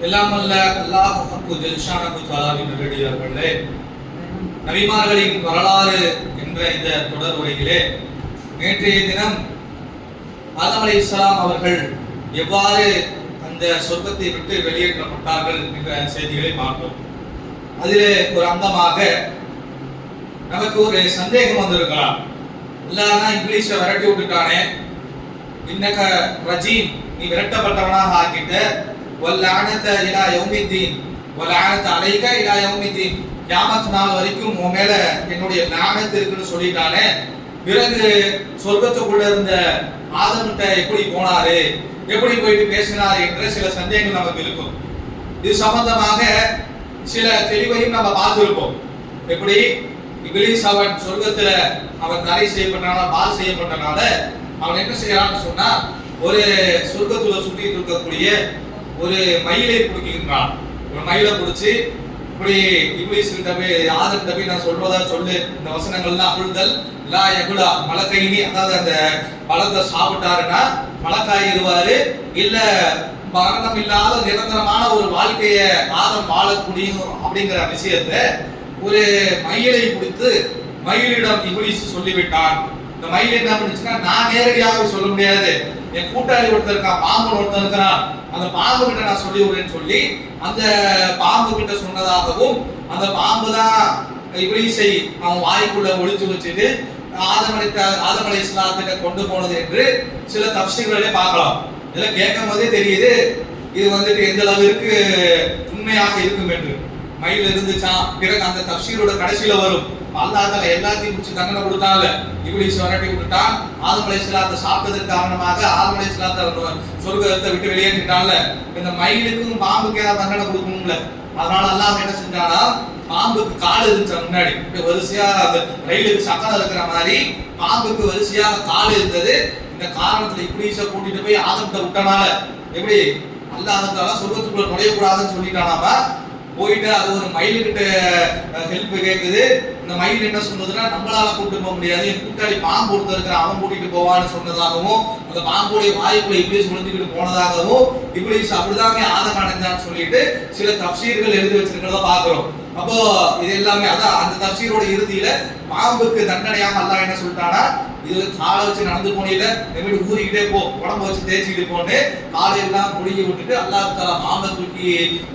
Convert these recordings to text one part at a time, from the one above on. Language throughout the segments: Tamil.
எல்லாம் அல்ல அல்லாஹ் ஜல்ஷானஹு தஆலாவின் நல்லடியார்களே, நபிமார்களின் வரலாறு என்ற இந்த தொடர் உரையிலே நேற்றைய தினம் ஆதம் அலைஹிஸ்ஸலாம் அவர்கள் எவ்வாறு அந்த சொர்க்கத்தை விட்டு வெளியேற்றப்பட்டார்கள் என்ற செய்திகளை பார்த்தோம். அதிலே ஒரு அங்கமாக நமக்கு ஒரு சந்தேகம் வந்திருக்கலாம். அல்லாஹ் இங்கிலீஷை விரட்டி விட்டுட்டானே, இன்னக ரஜீம், நீ விரட்டப்பட்டவனாக ஆக்கிட்ட, வல்அனத இலா யௌமித்தீன் வல்அனத அலைக இலா யௌமித்தீன், கியாமத் நாள் வரைக்கும் உன் மேல என்னுடைய லானத் இருக்குன்னு சொல்லிட்டானே, பிறகு சொர்க்கத்துக்குள்ள இருந்த ஆதம்கிட்ட எப்படி போனாரு, எப்படி போயிட்டு பேசினாரு என்ற சில சந்தேகங்கள் நமக்கு இருக்கும். இது சம்பந்தமாக சில தெளிவையும் நம்ம பார்த்திருப்போம். எப்படி இப்லீஸ் அவன் சொர்க்கத்துல அவன் தடை செய்யப்பட்டனால, பால் செய்யப்பட்டனால அவன் என்ன செய்யறான்னு சொன்னா, ஒரு சொர்க்கத்துல சுற்றிட்டு இருக்கக்கூடிய ஒரு மயிலை பிடிக்கின்றான். ஒரு மயிலை பிடிச்சி இப்படி இப்லீஸ் கிட்ட போய் ஆதம் போய் நான் சொல்றதா சொல்லு, இந்த வசனங்கள்லாம் அகுழ்தல் லா யகுலா மலக்கைனி, அதாவது அந்த பழத்தை சாப்பிட்டாருன்னா மலக்காயிருவாரு, இல்ல மரணம் இல்லாத நிரந்தரமான ஒரு வாழ்க்கைய ஆதம் வாழக்கூடிய அப்படிங்கிற விஷயத்த ஒரு மயிலை பிடித்து மயிலிடம் இப்லீஸ் சொல்லிவிட்டான். இந்த மயில் என்ன பண்ணுச்சுன்னா, நான் நேரடியாக சொல்ல முடியாது, என் கூட்டாளி ஒருத்தர் இருக்கான், பாம்பு ஒருத்தர் இருக்கிறான், அந்த பாம்பு கிட்ட நான் சொல்லி விடுறேன்னு சொல்லி அந்த பாம்பு கிட்ட சொன்னதாகவும், அந்த பாம்பு தான் இப்லீஸை அவன் வாய்க்குள்ள ஒளிச்சு வச்சுட்டு ஆதம் அலைஹிஸ்ஸலாத்திட்ட கொண்டு போனது என்று சில தஃப்சீர்களை பார்க்கலாம். இதெல்லாம் கேட்கும் போதே தெரியுது இது வந்துட்டு எந்த அளவிற்கு உண்மையாக இருக்கும் என்று. மயில் இருந்துச்சான், பிறகு அந்த தஃப்சீரோட கடைசியில வரும், அல்லாஹ் தஆலா எல்லாத்தையும் பிடிச்சி தண்டனை கொடுத்தாங்க, இப்லீஸ் விரட்டி விட்டுட்டான், ஆதம் அலைஹிஸ்ஸலாத்தை சாப்பிட்டதற்கு காரணமாக ஆதம் அலைஹிஸ்ஸலாத்தை சொர்க்கத்தை விட்டு வெளியேற்றிட்டான்ல, இந்த மயிலுக்கும் பாம்புக்கு ஏதாவது தண்டனை கொடுக்கணும்ல, அதனால அல்லாஹ் என்ன செஞ்சானா, பாம்புக்கு கால் இருந்துச்சு முன்னாடி, வரிசையா அந்த ரயிலுக்கு சக்கரம் இருக்கிற மாதிரி பாம்புக்கு வரிசையாக கால் இருந்தது. இந்த காரணத்துல இப்லீஸை கூட்டிட்டு போய் ஆதம்கிட்ட விட்டனால எப்படி அல்லாஹ் தஆலா சொர்க்கத்துக்குள்ள நுழையக்கூடாதுன்னு சொல்லிட்டானாமா, போயிட்டு அது ஒரு மயிலுக்கிட்ட ஹெல்ப் கேட்குது. இந்த மயில் என்ன சொன்னதுன்னா, நம்மளால கூட்டிட்டு போக முடியாது, என் கூட்டாளி பாம்பு ஒருத்தர் இருக்கிற அவன் கூட்டிட்டு போவான்னு சொன்னதாகவும், அந்த பாம்புடைய வாய்ப்புல இப்லீஸ் விழுந்துக்கிட்டு போனதாகவும், இப்லீஸ் அப்படிதாங்க ஆதம் அடைஞ்சான்னு சொல்லிட்டு சில தஃப்சீர்கள் எழுதி வச்சிருக்கிறத பாக்குறோம். அப்போ இது எல்லாமே அதான் அந்த தஃப்சீரோட இறுதியில பாம்புக்கு தண்டனையாக அல்லாஹ் என்ன சொல்லிட்டானா, இது காலை வச்சு நடந்து போனீங்க, எப்படி ஊறிக்கிட்டே போ, உடம்பு வச்சு தேய்ச்சிக்கிட்டு போன்னு காலையெல்லாம் புடுங்கி விட்டுட்டு அல்லாஹ் தஆலா பாம்பை தூக்கி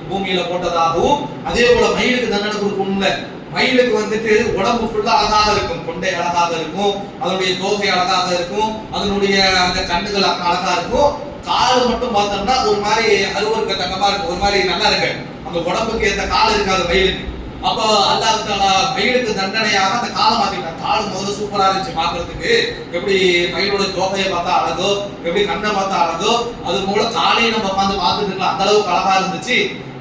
பூமியில போட்டதாகவும், அதே போல மயிலுக்கு தண்டனை கொடுக்கணும்ல, மயிலுக்கு வந்துட்டு உடம்பு ஃபுல்லா அழகாக இருக்கும், கொண்டை அழகாக இருக்கும், அதனுடைய தோகை அழகாக இருக்கும், அதனுடைய அந்த கண்ணுகள் அழகா இருக்கும், கால் மட்டும் பார்த்தோம்னா ஒரு மாதிரி அருவருக்க தங்கமா இருக்கும், ஒரு மாதிரி நல்லா இருக்கு, அந்த உடம்புக்கு ஏற்ற கால் இருக்காது மயிலுக்கு. அப்போ அல்லாஹ் தஆலா மயிலுக்கு தண்டனையாக அந்த காலை மாத்திட்டான். கால் முதல்ல சூப்பரா இருந்துச்சு பார்க்கிறதுக்கு, எப்படி மயிலோட தோகையை பார்த்தா அழகோ, எப்படி கண்ணை பார்த்தா அழகோ, அது போல காலையை நம்ம பார்த்துட்டு இருக்கலாம், அந்த அளவுக்கு அழகா இருந்துச்சு.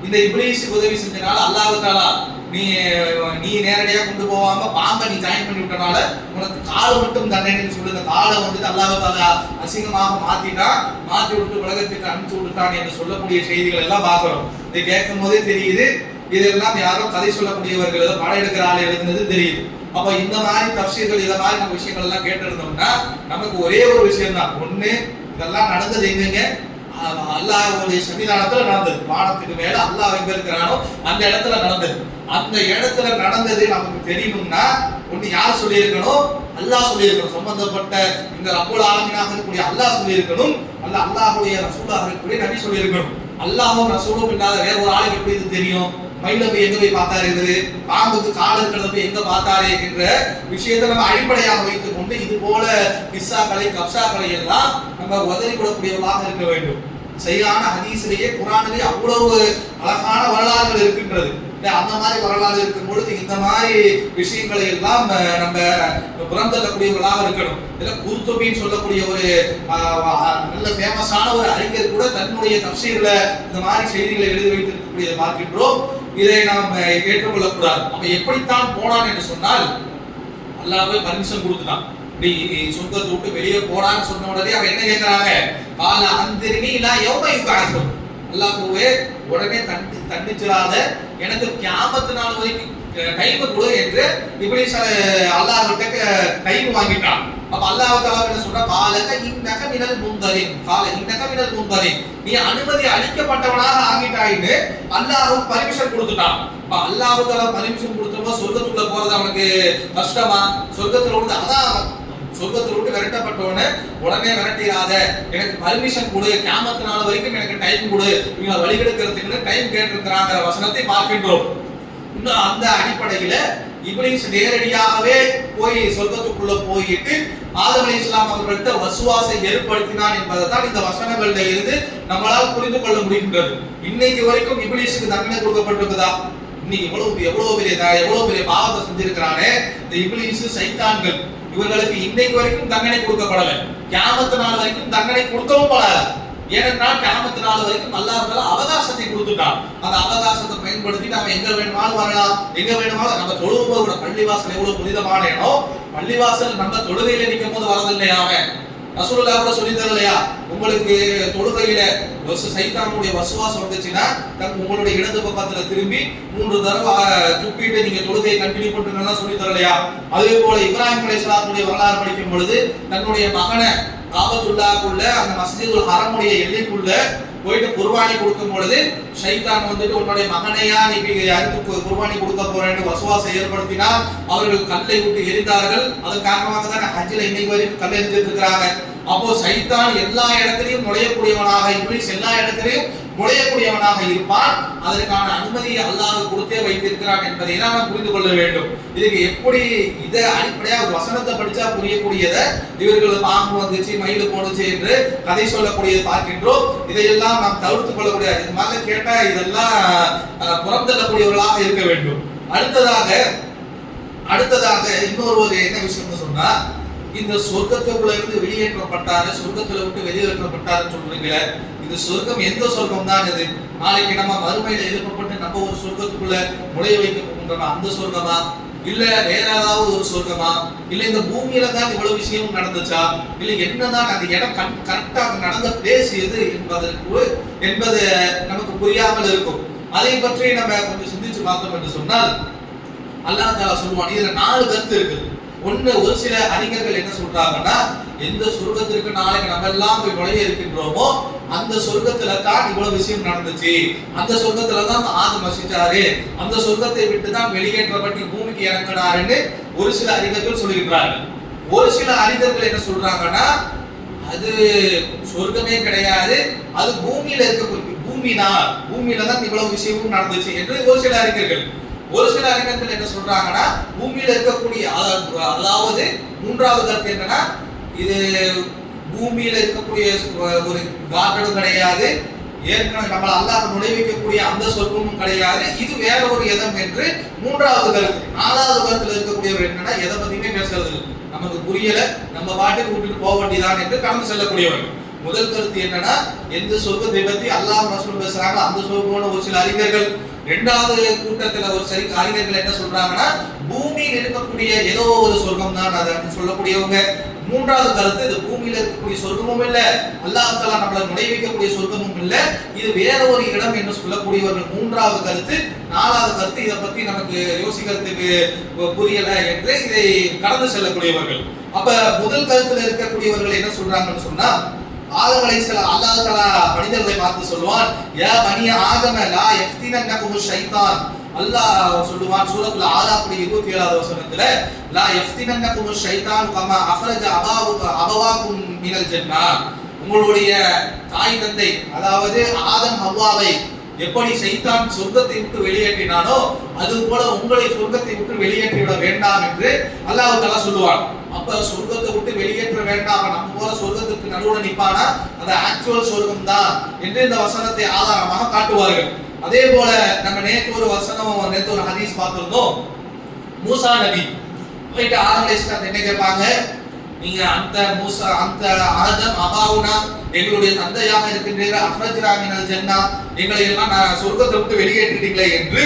இந்த இப்லீஸுக்கு உதவி செஞ்சனால அல்லாஹ் தஆலா நீ நேரடியா கொண்டு போவாம பாம்பை நீ ஜாயின் பண்ணி விட்டனால உனக்கு கால் மட்டும் தண்டனைன்னு சொல்லுங்க, காலை வந்துட்டு அல்லாஹ் தஆலா அசிங்கமாக மாத்திட்டான், மாத்தி விட்டு உலகத்துக்கு அனுப்பிச்சு விட்டுட்டான் என்று சொல்லக்கூடிய செய்திகள் எல்லாம் பார்க்கிறோம். இதை கேட்கும் போதே தெரியுது இதெல்லாம் யாரோ கதை சொல்லக்கூடியவர்கள் ஏதோ படம் எடுக்கிற ஆள் எழுதுனது தெரியுது. அப்ப இந்த மாதிரி தஃப்சீர்கள் இத மாதிரி நம்ம விஷயங்கள் எல்லாம் கேட்டிருந்தோம்னா நமக்கு ஒரே ஒரு விஷயம் தான், ஒண்ணு இதெல்லாம் நடந்தது எங்கங்க, அல்லாஹ்வுடைய சன்னிதானத்துல நடந்தது, வானத்துக்கு மேல அல்லாஹ் எங்க இருக்கிறானோ அந்த இடத்துல நடந்தது. அந்த இடத்துல நடந்தது நமக்கு தெரியணும்னா ஒண்ணு யார் சொல்லி இருக்கணும், அல்லாஹ் சொல்லி இருக்கணும், சம்பந்தப்பட்ட இந்த ரப்புல் ஆலமீனாக இருக்கக்கூடிய அல்லாஹ் சொல்லி இருக்கணும், அல்ல அல்லாஹ்வுடைய ரசூலாக இருக்கக்கூடிய நபி சொல்லி இருக்கணும். அல்லாஹ்வும் ரசூலும் இல்லாத வேற ஒரு ஆளுக்கு எப்படி இது தெரியும், மயில போய் எங்க போய் பார்த்தாரு இருக்குது, பாம்புக்கு கால் இருக்கிறத போய் எங்க பார்த்தாரு என்ற விஷயத்தை நம்ம அடிப்படையாக வைத்துக் கொண்டு இது போல கிஸ்ஸாக்களை கப்சாக்களை எல்லாம் நம்ம உதறி கொள்ளக்கூடியவர்களாக இருக்க வேண்டும். சரியான ஹதீஸிலேயே குர்ஆனிலேயே அவ்வளவு அழகான வரலாறுகள் இருக்கின்றது. அந்த மாதிரி வரலாறு இருக்கும் பொழுது இந்த மாதிரி விஷயங்களை எல்லாம் நம்ம புறந்தள்ளக்கூடியவர்களாக இருக்கணும். இதெல்லாம் குர்துபின்னு சொல்லக்கூடிய ஒரு நல்ல ஃபேமஸான ஒரு அறிஞர் கூட தன்னுடைய தஃப்சீர்ல இந்த மாதிரி செய்திகளை எழுதி வைத்திருக்கக்கூடியதை பார்க்கின்றோம். இதை நாம் ஏற்றுக்கொள்ளக்கூடாது. அப்ப எப்படித்தான் போனான் என்று சொன்னால், அல்லாஹ்வே பர்மிஷன் கொடுத்துட்டான், நீ சொர்க்கத்தை விட்டு வெளியே போடான்னு சொன்ன உடனே அவன் என்ன கேட்கிறாங்க, கால அந்திரினி இல்ல யௌம யுபஅஸுன், அல்லாஹ்வே உடனே தண்டிச்சிராத, எனக்கு கியாமத் நாள் வரைக்கும் டைம் கொடு என்று இப்லீஸ் அல்லாஹ் கிட்ட டைம் வாங்கிட்டான். அப்ப அல்லாஹ் தஆலா என்ன சொல்றா, காலக இன்னக மினல் முன்தரின், கால இன்னக மினல் முன்தரின், நீ அனுமதி அளிக்கப்பட்டவனாக ஆகிட்டாயின்னு அல்லாஹ் பர்மிஷன் கொடுத்துட்டான். அப்ப அல்லாஹ் தஆலா பர்மிஷன் கொடுத்தப்ப சொர்க்கத்துக்குள்ள போறது அவனுக்கு கஷ்டமா? சொர்க்கத்துல வந்து அதான் சொர்க்கத்துல விட்டு விரட்டப்பட்டவன உடனே விரட்டிடாத, எனக்கு பர்மிஷன் கொடு, கியாமத் நாள் வரைக்கும் எனக்கு டைம் கொடு, இவங்க வழிகெடுக்கிறதுக்கு டைம் கேட்டிருக்கிறாங்க வசனத்தை பார்க்கின்றோம். இன்னும் அந்த அடிப்படையில இப்லீஸ் நேரடியாகவே போய் சொர்க்கத்துக்குள்ள போயிட்டு ஆதம் அலைஹிஸ்ஸலாம் அவர்கள்ட்ட வசுவாசை ஏற்படுத்தினான் என்பதை தான் இந்த வசனங்கள்ல இருந்து நம்மளால் புரிந்து கொள்ள முடிகின்றது. இன்னைக்கு வரைக்கும் இப்லீஸுக்கு தண்டனை கொடுக்கப்பட்டிருக்குதா? இன்னைக்கு எவ்வளவு பெரிய பாவத்தை செஞ்சிருக்கிறானே இந்த இப்லீஸ், சைத்தான்கள், இவர்களுக்கு இன்னைக்கு வரைக்கும் தண்டனை கொடுக்கப்படல. கியாமத் நாள் வரைக்கும் தண்டனை கொடுக்கவும் படல. ஏனென்றால் கியாமத் நாள் வரைக்கும் அல்லாஹ் தஆலா அவகாசத்தை கொடுத்துட்டான். அந்த அவகாசத்தை பயன்படுத்தி நம்ம எங்க வேணுமாலும் வரலாம், எங்க வேணுமாலும். நம்ம தொழுவோம் கூட பள்ளிவாசல் எவ்வளவு புனிதமான இடம், பள்ளிவாசல் நம்ம தொழுகையில நிற்கும் போது வரதில்லையா? அவன் ரசூலுல்லாஹ் கூட சொல்லி தரலையா, உங்களுக்கு தொழுகையில சைத்தானுடைய வசுவாசம் வந்துச்சுன்னா உங்களுடைய இடது பக்கத்துல திரும்பி 3 தடவை துப்பிட்டு நீங்க தொழுகையை கண்டினியூ பண்ணுங்கன்னு சொல்லி தரலையா? அதே போல இப்ராஹிம் அலைஹிஸ்ஸலாமுடைய வரலாறு படிக்கும் பொழுது தன்னுடைய மகனை காபத்துல்லாஹ்க்குள்ள அந்த மஸ்ஜிதுல் ஹரமுடைய எல்லைக்குள்ள போயிட்டு குர்பானி கொடுக்கும் பொழுது ஷைத்தான் வந்துட்டு உன்னுடைய மகனையா நீ யாருக்கு குர்பானி கொடுக்க போறேன்னு வசுவாசை ஏற்படுத்தினால் அவர்கள் கல்லை விட்டு எரிந்தார்கள். அதன் காரணமாக தான் ஹஜ்ஜில இன்னைக்கு வரைக்கும் கல் எரிஞ்சிட்டு இருக்கிறாங்க. அப்போ சைத்தான் எல்லா இடத்திலையும் நுழையக்கூடியவனாக, இப்லீஸ் எல்லா இடத்திலையும் நுழையக்கூடியவனாக இருப்பான். அதற்கான அனுமதியை அல்லாஹ் கொடுத்தே வைத்திருக்கிறான் என்பதை நாம் புரிந்து கொள்ள வேண்டும். இதுக்கு எப்படி இதை அடிப்படையா வசனத்தை படிச்சா புரியக்கூடியதை இவர்கள் பாம்பு வந்துச்சு, மயில் போனுச்சு என்று கதை சொல்லக்கூடியதை பார்க்கின்றோம். இதையெல்லாம் நாம் தவிர்த்துக் கொள்ளக்கூடிய, இது மாதிரி கேட்டா இதெல்லாம் புறந்தள்ளக்கூடியவர்களாக இருக்க வேண்டும். அடுத்ததாக இன்னொரு என்ன விஷயம்னு சொன்னா, இந்த சொர்க்கத்துக்குள்ள இருந்து வெளியேற்றப்பட்டாரு, சொர்க்கத்துல விட்டு வெளியேற்றப்பட்டாருன்னு சொல்றீங்களே, இது சொர்க்கம் எந்த சொர்க்கம் தான் இது? நாளைக்கு நம்ம மறுமையில எழுப்பப்பட்டு நம்ம ஒரு சொர்க்கத்துக்குள்ள நுழைய வைக்க போகின்றோமா? அந்த சொர்க்கமா? இல்ல வேற ஏதாவது ஒரு சொர்க்கமா? இல்ல இந்த பூமியில தான் இவ்வளவு விஷயம் நடந்துச்சா? இல்ல என்னதான் அந்த இடம் கரெக்டா நடந்த பிளேஸ் எது என்பது நமக்கு புரியாமல் இருக்கும். அதை பற்றி நம்ம கொஞ்சம் சிந்திச்சு பார்த்தோம் என்று சொன்னால், அல்லாஹ் தஆலா சொல்லுவான், இதுல 4 கருத்து இருக்குது. ஒண்ணு, ஒரு சில அறிஞர்கள் என்ன சொல்றாங்கன்னா, எந்த சொர்க்கத்திற்கு நாளைக்கு நம்ம எல்லாம் போய் நுழைய இருக்கின்றோமோ அந்த சொர்க்கத்துல தான் இவ்வளவு விஷயம் நடந்துச்சு, அந்த சொர்க்கத்துல தான் ஆதம் வசிச்சாரு, அந்த சொர்க்கத்தை விட்டு தான் வெளியேற்றப்பட்டு பூமிக்கு இறங்கினாருன்னு ஒரு சில அறிஞர்கள் சொல்லுகிறார்கள். ஒரு சில அறிஞர்கள் என்ன சொல்றாங்கன்னா, அது சொர்க்கமே கிடையாது, அது பூமியில இருக்க பூமியில தான் இவ்வளவு விஷயமும் நடந்துச்சு என்று ஒரு சில அறிஞர்கள். ஒரு சில அறிஞர்கள் என்ன சொல்றாங்கன்னா, பூமியில இருக்கக்கூடிய, அதாவது 3வது கருத்து என்னன்னா, இது பூமியில இருக்கக்கூடிய ஒரு கார்டனும் கிடையாது, ஏற்கனவே நம்ம அல்லாஹ் நுழைவிக்கக்கூடிய அந்த சொர்க்கமும் கிடையாது, இது வேற ஒரு இடம் என்று 3வது கருத்து. 4வது கருத்துல இருக்கக்கூடியவர் என்னன்னா, எதை பத்தியுமே பேசுறது இல்லை, நமக்கு புரியல, நம்ம பாட்டுக்கு விட்டுட்டு போக வேண்டியதான் என்று கடந்து செல்லக்கூடியவர். முதல் கருத்து என்னன்னா, எந்த சொர்க்கத்தை பத்தி அல்லாஹ் ரசூல் பேசுறாங்க அந்த சொர்க்கம்னு ஒரு சில அறிஞர்கள். 2வது கூட்டத்துல ஒரு சில அறிஞர்கள் என்ன சொல்றாங்கன்னா, பூமியில் இருக்கக்கூடிய ஏதோ ஒரு சொர்க்கம் தான் அது சொல்லக்கூடியவங்க. 3வது கருத்து, இது பூமியில இருக்கக்கூடிய சொர்க்கமும் இல்ல, அல்லாஹ் தஆலா நம்மளை நுழைவிக்கக்கூடிய சொர்க்கமும் இல்ல, இது வேற ஒரு இடம் என்று சொல்லக்கூடியவர்கள் 3வது கருத்து. 4வது கருத்து, இதை பத்தி நமக்கு யோசிக்கிறதுக்கு புரியல என்று இதை கடந்து செல்லக்கூடியவர்கள். அப்ப முதல் கருத்துல இருக்கக்கூடியவர்கள் என்ன சொல்றாங்கன்னு சொன்னா, ஆதம் அலைஹிஸ்ஸலாம் அல்லாஹ் தஆலா மனிதர்களை பார்த்து சொல்வான், யா பனி ஆதம லா யஃப்தினன்னகும் ஷைத்தான். அல்லாஹ் சொல்லுவான் சூரத்துல் ஆராஃப் 27வது வசனத்துல, லா யஃப்தினன்னகும் ஷைத்தான் கமா அஃரஜ அபவாகும் மினல் ஜன்னah. உங்களுடைய தாய் தந்தை, அதாவது ஆதம் ஹவ்வாவை எப்படி சைத்தான் சொர்க்கத்தை விட்டு வெளியேற்றினானோ அது போல உங்களை சொர்க்கத்தை விட்டு வெளியேற்றி விட வேண்டாம் என்று அல்லாஹ் தஆலா சொல்லுவான். அப்ப சொர்க்கத்தை விட்டு வெளியேற்ற வேண்டாம், நம்ம போல சொர்க்கத்துக்கு நடுவுல நிப்பானா அது ஆக்சுவல் சொர்க்கம் தான் என்று இந்த வசனத்தை ஆதாரமாக காட்டுவார்கள். அதே போல நம்ம நேற்று ஒரு ஹதீஸ் பார்த்திருந்தோம். மூசா நபி போயிட்டு ஆதம் அலைஹிஸ்ஸலாம் என்ன கேட்பாங்க, நீங்க அந்த மூசா அந்த ஆதம் அபாவுனா எங்களுடைய தந்தையாக இருக்கின்றீர்கள், அஃரஜ்னா மினல் ஜன்னah, எங்களை எல்லாம் சொர்க்கத்தை விட்டு வெளியேற்றிட்டீங்களே என்று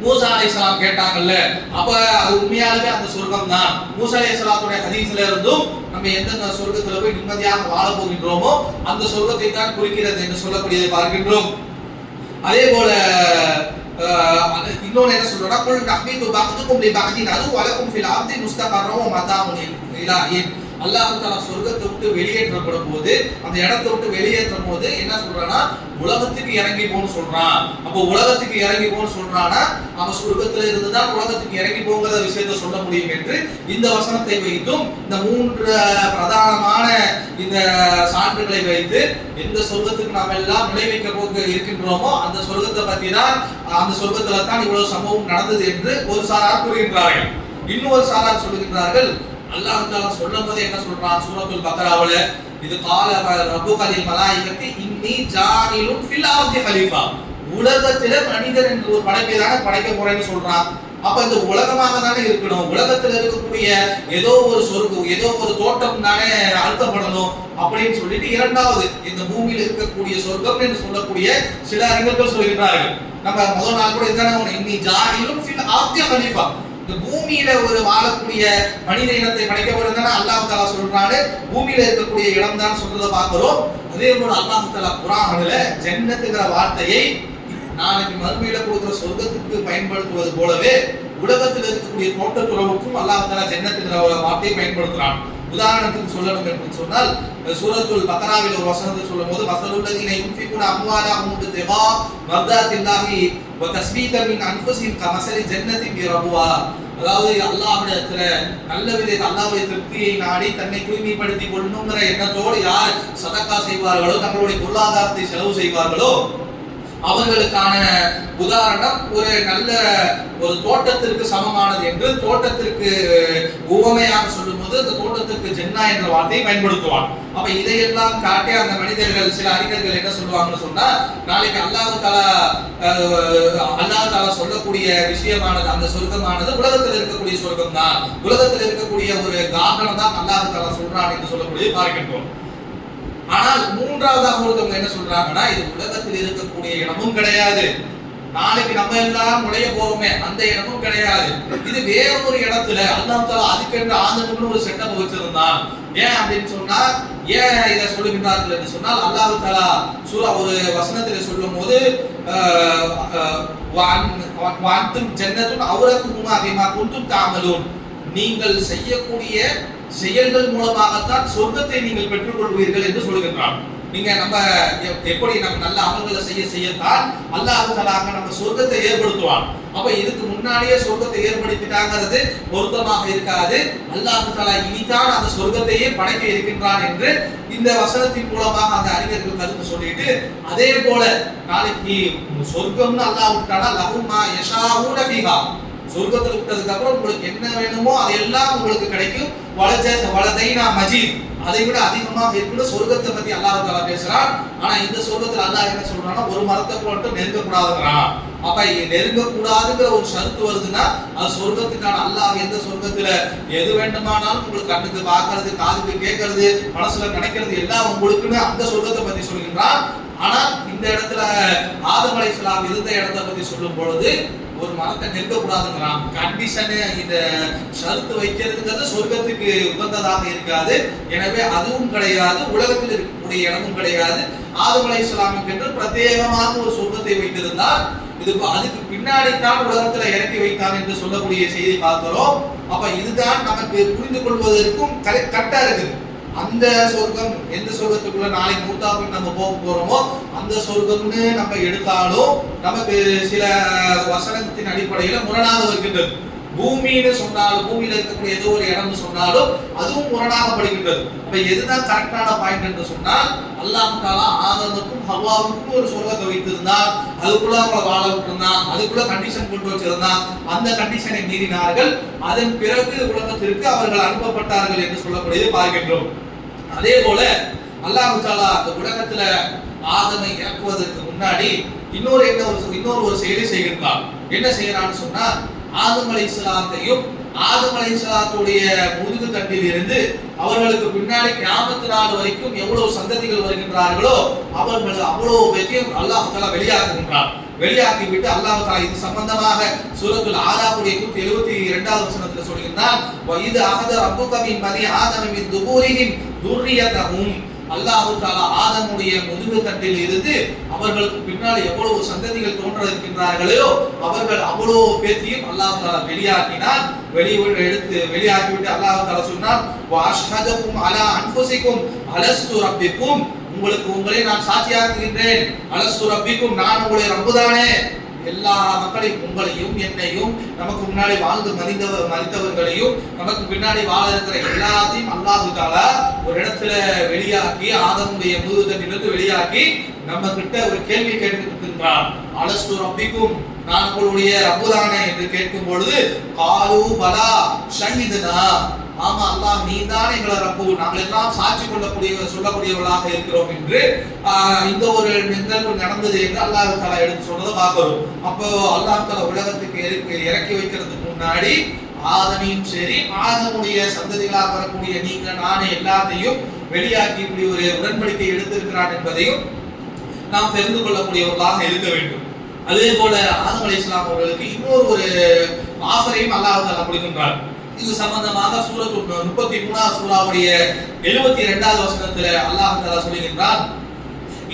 மூசா அலைஹிஸ்ஸலாம் கேட்டாங்கல்ல. அப்ப அது உண்மையாலுமே அந்த சொர்க்கம் தான். மூசா அலைஹிஸ்ஸலாத்துடைய ஹதீஸ்ல இருந்தும் நம்ம எந்த சொர்க்கத்துல போய் நிம்மதியாக வாழ போகின்றோமோ அந்த சொர்க்கத்தை தான் குறிக்கிறது என்று சொல்லக்கூடியதை பார்க்கின்றோம். அதே போல இன்னொன்னு என்ன சொல்றோம்னா, குல் நஹ்பிது பஅதுக்கும் லி பஅதின் அது வலக்கும் ஃபில் அர்தி முஸ்தகர்ரும் வ மதாஉன் இலாஹின். அல்லாஹ் தஆலா சொர்க்கத்தை விட்டு வெளியேற்றப்படும் போது, அந்த இடத்தை விட்டு வெளியேற்றும் போது என்ன சொல்றானா, உலகத்துக்கு இறங்கி போன்னு சொல்றான். அப்போ உலகத்துக்கு இறங்கி போன்னு சொல்றானா, அவன் சொர்க்கத்துல இருந்து தான் உலகத்துக்கு இறங்கி போங்கிற விஷயத்தை சொல்ல முடியும் என்று இந்த வசனத்தை வைத்தும் இந்த 3 பிரதானமான இந்த சான்றுகளை வைத்து எந்த சொர்க்கத்துக்கு நாம் எல்லாம் நுழைவிக்க போக இருக்கின்றோமோ அந்த சொர்க்கத்தை பத்தி தான், அந்த சொர்க்கத்துல தான் இவ்வளவு சம்பவம் நடந்தது என்று ஒரு சாரார் கூறுகின்றார்கள். இன்னொரு சாரார் சொல்லுகின்றார்கள், அல்லாஹ் தஆலா சொல்லும் போது என்ன சொல்றான் சூரத்துல் பக்ராவுல, இது கால ரப்புகல் மலாயிகத்தி இன்னி ஜாயிலுன் ஃபில் அர்தி கலீஃபா, உலகத்தில மனிதர் என்ற ஒரு படைப்பை தானே படைக்க போறேன்னு சொல்றான். அப்ப இந்த உலகமாக தானே இருக்கணும், உலகத்துல இருக்கக்கூடிய ஏதோ ஒரு சொர்க்கம், ஏதோ ஒரு தோட்டம் தானே அழுத்தப்படணும் அப்படின்னு சொல்லிட்டு இரண்டாவது இந்த பூமியில் இருக்கக்கூடிய சொர்க்கம் என்று சொல்லக்கூடிய சில அறிஞர்கள் சொல்கிறார்கள். நம்ம முதல் நாள் கூட இதுதானே இன்னி ஜாயிலுன் ஃபில் அர்தி கலீஃபா, இந்த பூமியில ஒரு வாழக்கூடிய மனித இனத்தை படைக்க போறதுன்னா அல்லாஹ் தஆலா சொல்றாரு, பூமியில இருக்கக்கூடிய இடம் தான் சொல்றத பார்க்கிறோம். அதே போல அல்லாஹ் தஆலா குர்ஆன்ல ஜன்னத்துங்கிற வார்த்தையை நாளைக்கு மறுமையில கொடுக்கிற சொர்க்கத்துக்கு பயன்படுத்துவது போலவே உலகத்தில் இருக்கக்கூடிய தோட்டத்துறவுக்கும் அல்லாஹ் தஆலா ஜன்னத்துங்கிற வார்த்தையை பயன்படுத்துறான். உதாரணத்துக்கு சொல்லணும் என்று சொன்னால் சூரத்துல் பக்ராவில் ஒரு வசனத்தை சொல்லும்போது, வஸலுல்லதீன யுன்ஃபிகுன அம்வாலஹும் பித்திகா மர்தாத்தில்லாஹி வ தஸ்பீதன் மின் அன்ஃபுஸிஹிம் கமஸலி ஜன்னத்தின் பிரபுவா, அதாவது அல்லாஹ்விடத்துல நல்ல விதத்தில் அல்லாஹ்வுடைய திருப்தியை நாடி தன்னை தூய்மைப்படுத்திக் கொள்ளணுங்கிற எண்ணத்தோடு யார் சதக்கா செய்வார்களோ, தங்களுடைய பொருளாதாரத்தை செலவு செய்வார்களோ அவர்களுக்கான உதாரணம் ஒரு நல்ல ஒரு தோட்டத்திற்கு சமமானது என்று தோட்டத்திற்கு உவமையாக சொல்லும்போது அந்த தோட்டத்திற்கு ஜென்னா என்ற வார்த்தையை பயன்படுத்துவான். அப்ப இதையெல்லாம் காட்டி அந்த மனிதர்கள் சில அறிஞர்கள் என்ன சொல்லுவாங்கன்னு சொன்னா, நாளைக்கு அல்லாஹ் தஆலா சொல்லக்கூடிய விஷயமானது அந்த சொர்க்கமானது உலகத்தில் இருக்கக்கூடிய சொர்க்கம் தான், உலகத்தில் இருக்கக்கூடிய ஒரு காரணம் தான் அல்லாஹ் தஆலா சொல்றான் என்று சொல்லக்கூடிய பார்க்கின்றோம். ஆனால் மூன்றாவதாக ஒருத்தவங்க என்ன சொல்றாங்கன்னா, இது உலகத்தில் இருக்கக்கூடிய இடமும் கிடையாது, நாளைக்கு நம்ம எல்லாம் நுழைய போறோமே அந்த இடமும் கிடையாது, இது வேற ஒரு இடத்துல அல்லாஹ் தஆலா அதுக்கென்று ஆதனுக்குன்னு ஒரு செட்டப் வச்சிருந்தான். ஏன் அப்படின்னு சொன்னா, ஏன் இதை சொல்லுகின்றார்கள் என்று சொன்னால், அல்லாஹ் தஆலா சூரா ஒரு வசனத்தில் சொல்லும் போது வான்தும் ஜன்னத்துன் அவ்ரத்துமா பிமா குன்தும் தஅமலூன், நீங்கள் செய்யக்கூடிய செயல்கள் மூலமாகத்தான் சொர்க்கத்தை நீங்கள் பெற்றுக்கொள்வீர்கள் என்று சொல்லுகின்றான். நீங்க நம்ம எப்படி நம்ம நல்ல அமல்களை செய்யத்தான் அல்லாஹ் தஆலா நம்ம சொர்க்கத்தை ஏற்படுத்துவான். அப்ப இதுக்கு முன்னாடியே சொர்க்கத்தை ஏற்படுத்திட்டாங்கிறது பொருத்தமாக இருக்காது. அல்லாஹ் தஆலா இனிதான் அந்த சொர்க்கத்தையே படைக்க இருக்கின்றான் என்று இந்த வசனத்தின் மூலமாக அந்த அறிஞர்கள் கருத்து சொல்லிட்டு, அதே போல நாளைக்கு சொர்க்கம்னு அல்லாஹ் விட்டானா லஹுமா யஷாஊன ஃபீஹா, சொர்க்கத்தில் விட்டதுக்கு அப்புறம் உங்களுக்கு என்ன வேணுமோ அதெல்லாம் உங்களுக்கு கிடைக்கும். வலதைனா மஜீத், அதை விட அதிகமாக இருக்கிற சொர்க்கத்தை பத்தி அல்லாஹ் தஆலா பேசுறான். ஆனா இந்த சொர்க்கத்துல அல்லாஹ் என்ன சொல்றான்னா, ஒரு மரத்தை மட்டும் நெருங்க கூடாதுங்கறான். அப்ப நெருங்க கூடாதுங்கிற ஒரு ஷரத்து வருதுன்னா அது சொர்க்கத்துக்கான அல்லாஹ் எந்த சொர்க்கத்துல எது வேண்டுமானாலும் உங்களுக்கு கண்ணுக்கு பார்க்கிறது, காதுக்கு கேட்கறது, மனசுல நினைக்கிறது எல்லாம் உங்களுக்குன்னு அந்த சொர்க்கத்தை பத்தி சொல்கின்றான். ஆனா இந்த இடத்துல ஆதம் அலைஹிஸ்ஸலாம் இருந்த இடத்தை பத்தி சொல்லும் பொழுது ஒரு மரத்தை நெருங்க கூடாதுங்கிறான். கண்டிஷன் இந்த ஷரத்து வைக்கிறதுங்கிறது சொர்க்கத்துக்கு உகந்ததாக இருக்காது. எனவே அதுவும் கிடையாது, உலகத்தில் இருக்கக்கூடிய இடமும் கிடையாது. ஆதம் அலைஹிஸ்ஸலாமுக்கு என்று பிரத்யேகமாக ஒரு சொர்க்கத்தை வைத்திருந்தால் இது அதுக்கு பின்னாடி தான் உலகத்துல இறக்கி வைத்தான் என்று சொல்லக்கூடிய செய்தி பார்க்கிறோம். அப்ப இதுதான் நமக்கு புரிந்து கொள்வதற்கும் கரெக்டா இருக்குது. அந்த சொர்க்கம் எந்த சொர்க்கத்துக்குள்ள நாளைக்கு மூத்தாப்புக்கு நம்ம போக போறோமோ அந்த சொர்க்கம்னு நம்ம எடுத்தாலும் நமக்கு சில வசனத்தின் அடிப்படையில முரணாக இருக்கின்றது. பூமின்னு சொன்னாலும், பூமியில இருக்கக்கூடிய ஏதோ ஒரு இடம்னு சொன்னாலும் அதுவும் முரணாக படுகின்றது. அப்ப எதுதான் கரெக்டான பாயிண்ட் என்று சொன்னால், அல்லாஹ் தஆலா ஆதமுக்கும் ஹவ்வாவுக்கும் ஒரு சொர்க்கத்தை வைத்திருந்தார், அதுக்குள்ள அவங்களை வாழ விட்டுருந்தான், அதுக்குள்ள கண்டிஷன் கொண்டு வச்சிருந்தான். அந்த கண்டிஷனை மீறினார்கள், அதன் பிறகு உலகத்திற்கு அவர்கள் அனுப்பப்பட்டார்கள் என்று சொல்லக்கூடியதை பார்க்கின்றோம். அதே போல அல்லாஹ் தஆலா அந்த உலகத்துல ஆதமை இறக்குவதற்கு முன்னாடி இன்னொரு ஒரு செயலை செய்கின்றார். என்ன செய்யறான்னு சொன்னா, ஆதம் அலைஹிஸ்ஸலாத்தையும் ஆதம் அலைஹிஸ்ஸலாத்துடைய முதுகு தண்டில் இருந்து அவர்களுக்கு பின்னாடி கியாமத் நாள் வரைக்கும் எவ்வளவு சந்ததிகள் வருகின்றார்களோ அவர்கள் அவ்வளவு வெற்றியும் அல்லாஹ் தஆலா வெளியாக்குகின்றார். வெளியாக்கி விட்டு அல்லாஹ் தஆலா இது சம்பந்தமாக சூரத்துல் ஆராஃபுடைய 172வது வசனத்தில் சொல்கிறார், வ இது அஹத ரப்புக மின் பனி ஆதம மின் துபூரிஹிம் துர்ரியதஹும், அல்லாஹ் தஆலா ஆதமுடைய முதுகு தண்டில் இருந்து அவர்களுக்கு பின்னால் எவ்வளவு சந்ததிகள் தோன்ற இருக்கின்றார்களோ அவர்கள் அவ்வளவு பேத்தையும் அல்லாஹ் தஆலா வெளியாக்கினான். வெளியாக்கிவிட்டு அல்லாஹ் தஆலா சொன்னான், வஅஷ்ஹதுகும் அலா அன்ஃபுசிகும் அலஸ்து ரப்பிக்கும், உங்களுக்கு உங்களை நான் சாட்சியாக்குகின்றேன். அலஸ்து ரப்பிக்கும், நான் உங்களுடைய ரப்புதானே. எல்லா மக்களையும், உங்களையும் என்னையும் நமக்கு முன்னாடி வாழ்ந்து மறித்தவர்களையும் நமக்கு பின்னாடி வாழ இருக்கிற எல்லாத்தையும் அல்லாஹ் தஆலா ஒரு இடத்துல வெளியாக்கி ஆதமுடைய முதுகுத்தண்டிலிருந்து வெளியாக்கி நம்ம கிட்ட ஒரு கேள்வி கேட்டிருக்கின்றான். அலஸ்து ரப்பிக்கும், நான் உங்களுடைய ரப்புதானே என்று கேட்கும் பொழுது காலு பலா ஷஹிதுனா, ஆமா அல்லாஹ் நீ தான் எங்களை ரப்பு, நாங்கள் எல்லாம் சாட்சி சொல்லக்கூடியவர்களாக இருக்கிறோம் என்று இந்த ஒரு நிகழ்வு நடந்தது என்று அல்லாஹ் தஆலா எடுத்து சொன்னதை பார்க்கிறோம். அப்போ அல்லாஹ் தஆலா உலகத்துக்கு இறக்கி வைக்கிறதுக்கு முன்னாடி ஆதமையும் சரி ஆதமுடைய சந்ததிகளாக வரக்கூடிய நீங்க நானே எல்லாத்தையும் வெளியாக்கி இப்படி ஒரு உடன்படிக்கை எடுத்திருக்கிறான் என்பதையும் நாம் தெரிந்து கொள்ளக்கூடியவர்களாக இருக்க வேண்டும். அதே போல ஆதம் அலைஹிஸ்ஸலாம் அவர்களுக்கு இன்னொரு ஒரு ஆஃபரையும் அல்லாஹ் தஆலா கொடுக்கின்றார். இது சம்பந்தமாக சூரத் 33 சூராவுடைய 72வது வசனத்துல அல்லாஹ் தஆலா சொல்லுகின்றான்,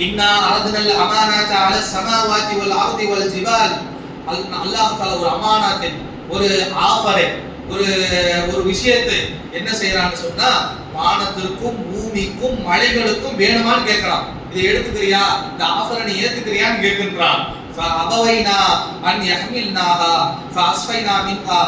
இன்னா அரதுனல் அமானத அல ஸமாவாதி வல் அர்தி வல் ஜிபால். அல்லாஹ் தஆலா ஒரு அமானத்தை, ஒரு ஆஃபரை, ஒரு விஷயத்தை என்ன செய்யறான்னு சொன்னா வானத்திற்கும் பூமிக்கும் மலைகளுக்கும் வேணுமான்னு கேட்கறான். இதை எடுத்துக்கிறியா, இந்த ஆஃபரை நீ ஏத்துக்கிறியான்னு கேட்கின்றான். ஃபஅபவைனா அன் யஹ்மில்னாஹா ஃபஅஸ்ஃபைனா மின்ஹா.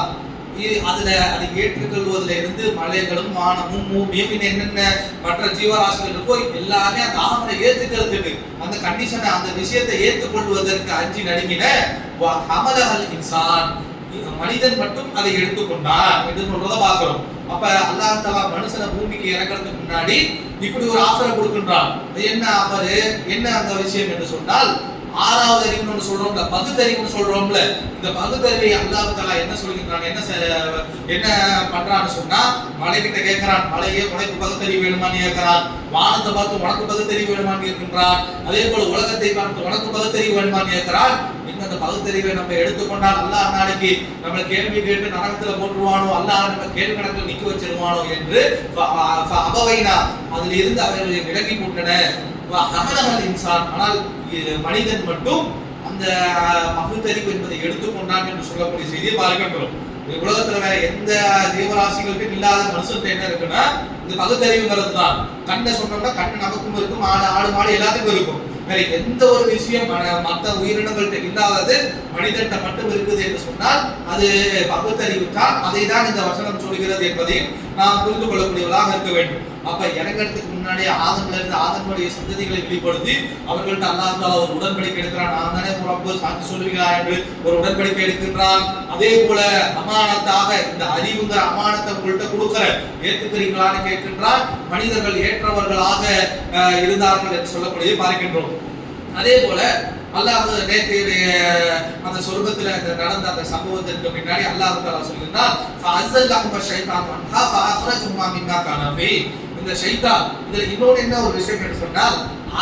அதுல அதை ஏற்றுக்கொள்வதில் இருந்து மலைகளும் வானமும் பூமியும் என்னென்ன மற்ற ஜீவராசிகள் இருக்கோ எல்லாமே அந்த ஆஃபரை ஏத்துக்கிறதுக்கு, அந்த கண்டிஷனை, அந்த விஷயத்தை ஏற்றுக்கொள்வதற்கு அஞ்சி நடுங்கின ஹமலஹல் இன்சான், மனிதன் மட்டும் அதை எடுத்துக்கொண்டான் என்று சொல்றத பார்க்கிறோம். அப்ப அல்லாஹ் தஆலா மனுஷனை பூமிக்கு இறக்கிறதுக்கு முன்னாடி இப்படி ஒரு ஆஃபரை கொடுக்கின்றான். என்ன ஆஃபர், என்ன அந்த விஷயம் என்று சொன்னால், ஆறாவது அறிவுன்னு ஒன்று சொல்றோம்ல, பகுத்தறிவுன்னு சொல்றோம்ல, இந்த பகுத்தறிவை அல்லாஹ் தஆலா என்ன சொல்கின்றான், என்ன பண்றான்னு சொன்னா மலைகிட்ட கேட்கிறான், மலையே உனக்கு பகுத்தறிவு வேணுமான்னு கேட்கிறான். வானத்தை பார்த்து உனக்கு பகுத்தறிவு வேணுமான்னு கேட்கின்றான். அதே போல உலகத்தை பார்த்து உனக்கு பகுத்தறிவு வேணுமான்னு கேட்கிறான். அந்த பகுத்தறிவை நம்ம எடுத்துக்கொண்டால் அல்லாஹ் நாளைக்கு நம்மளை கேள்வி கேட்டு நரகத்துல போட்டுருவானோ, அல்லாஹ் நம்ம கேள்வி கணக்கில் நிக்க வச்சிருவானோ என்று அபவைனா அதில் இருந்து அவர்களை விலகி கொண்டன. இன்சான், ஆனால் மனிதன் மட்டும் அந்த பகுத்தறிவு என்பதை எடுத்துக்கொண்டான் என்று சொல்லக்கூடிய செய்தியை பார்க்கின்றோம். உலகத்துல வேற எந்த ஜீவராசிகளுக்கும் இல்லாத மனுஷன் என்ன இருக்குன்னா இந்த பகுத்தறிவுங்கிறது தான். கண்ணை சொன்னோம்னா கண்ணு நமக்கும் இருக்கும், ஆடு மாடு எல்லாத்துக்கும் இருக்கும். வேற எந்த ஒரு விஷயம் மற்ற உயிரினங்கள்ட்ட இல்லாதது மனிதன்கிட்ட மட்டும் இருக்குது என்று சொன்னால் அது பகுத்தறிவு தான். அதை தான் இந்த வசனம் சொல்கிறது என்பதையும் நாம் புரிந்து கொள்ளக்கூடியவர்களாக இருக்க வேண்டும். அப்ப இறங்கிறதுக்கு முன்னாடி ஆதம்ல இருந்து ஆதமுடைய சந்ததிகளை வெளிப்படுத்தி அவர்கள்ட்ட அல்லாஹ் தஆலா ஒரு உடன்படிக்கை எடுக்கிறான். நான் தானே ரப்பு, சாட்சி சொல்லுவீங்களா என்று ஒரு உடன்படிக்கை எடுக்கின்றான். அதே போல அமானத்தாக இந்த அறிவுங்கிற அமானத்தை உங்கள்கிட்ட கொடுக்கிற, ஏற்றுக்கிறீங்களான்னு கேட்கின்றான். மனிதர்கள் ஏற்றவர்களாக இருந்தார்கள் என்று சொல்லக்கூடிய பார்க்கின்றோம். அதே போல அல்லாஹ் நேற்றைய அந்த சொர்க்கத்துல நடந்த அந்த சம்பவத்திற்கு பின்னாடி அல்லாஹ் தஆலா சொல்கிறார், ஃபஅஸல்லஹும ஷைத்தானு அன்ஹா ஃபஅഖ்ரஜஹுமா மிம்மா கானா ஃபீ. இந்த ஷைத்தான், இதுல இன்னொரு என்ன ஒரு விஷயம் என்று சொன்னால்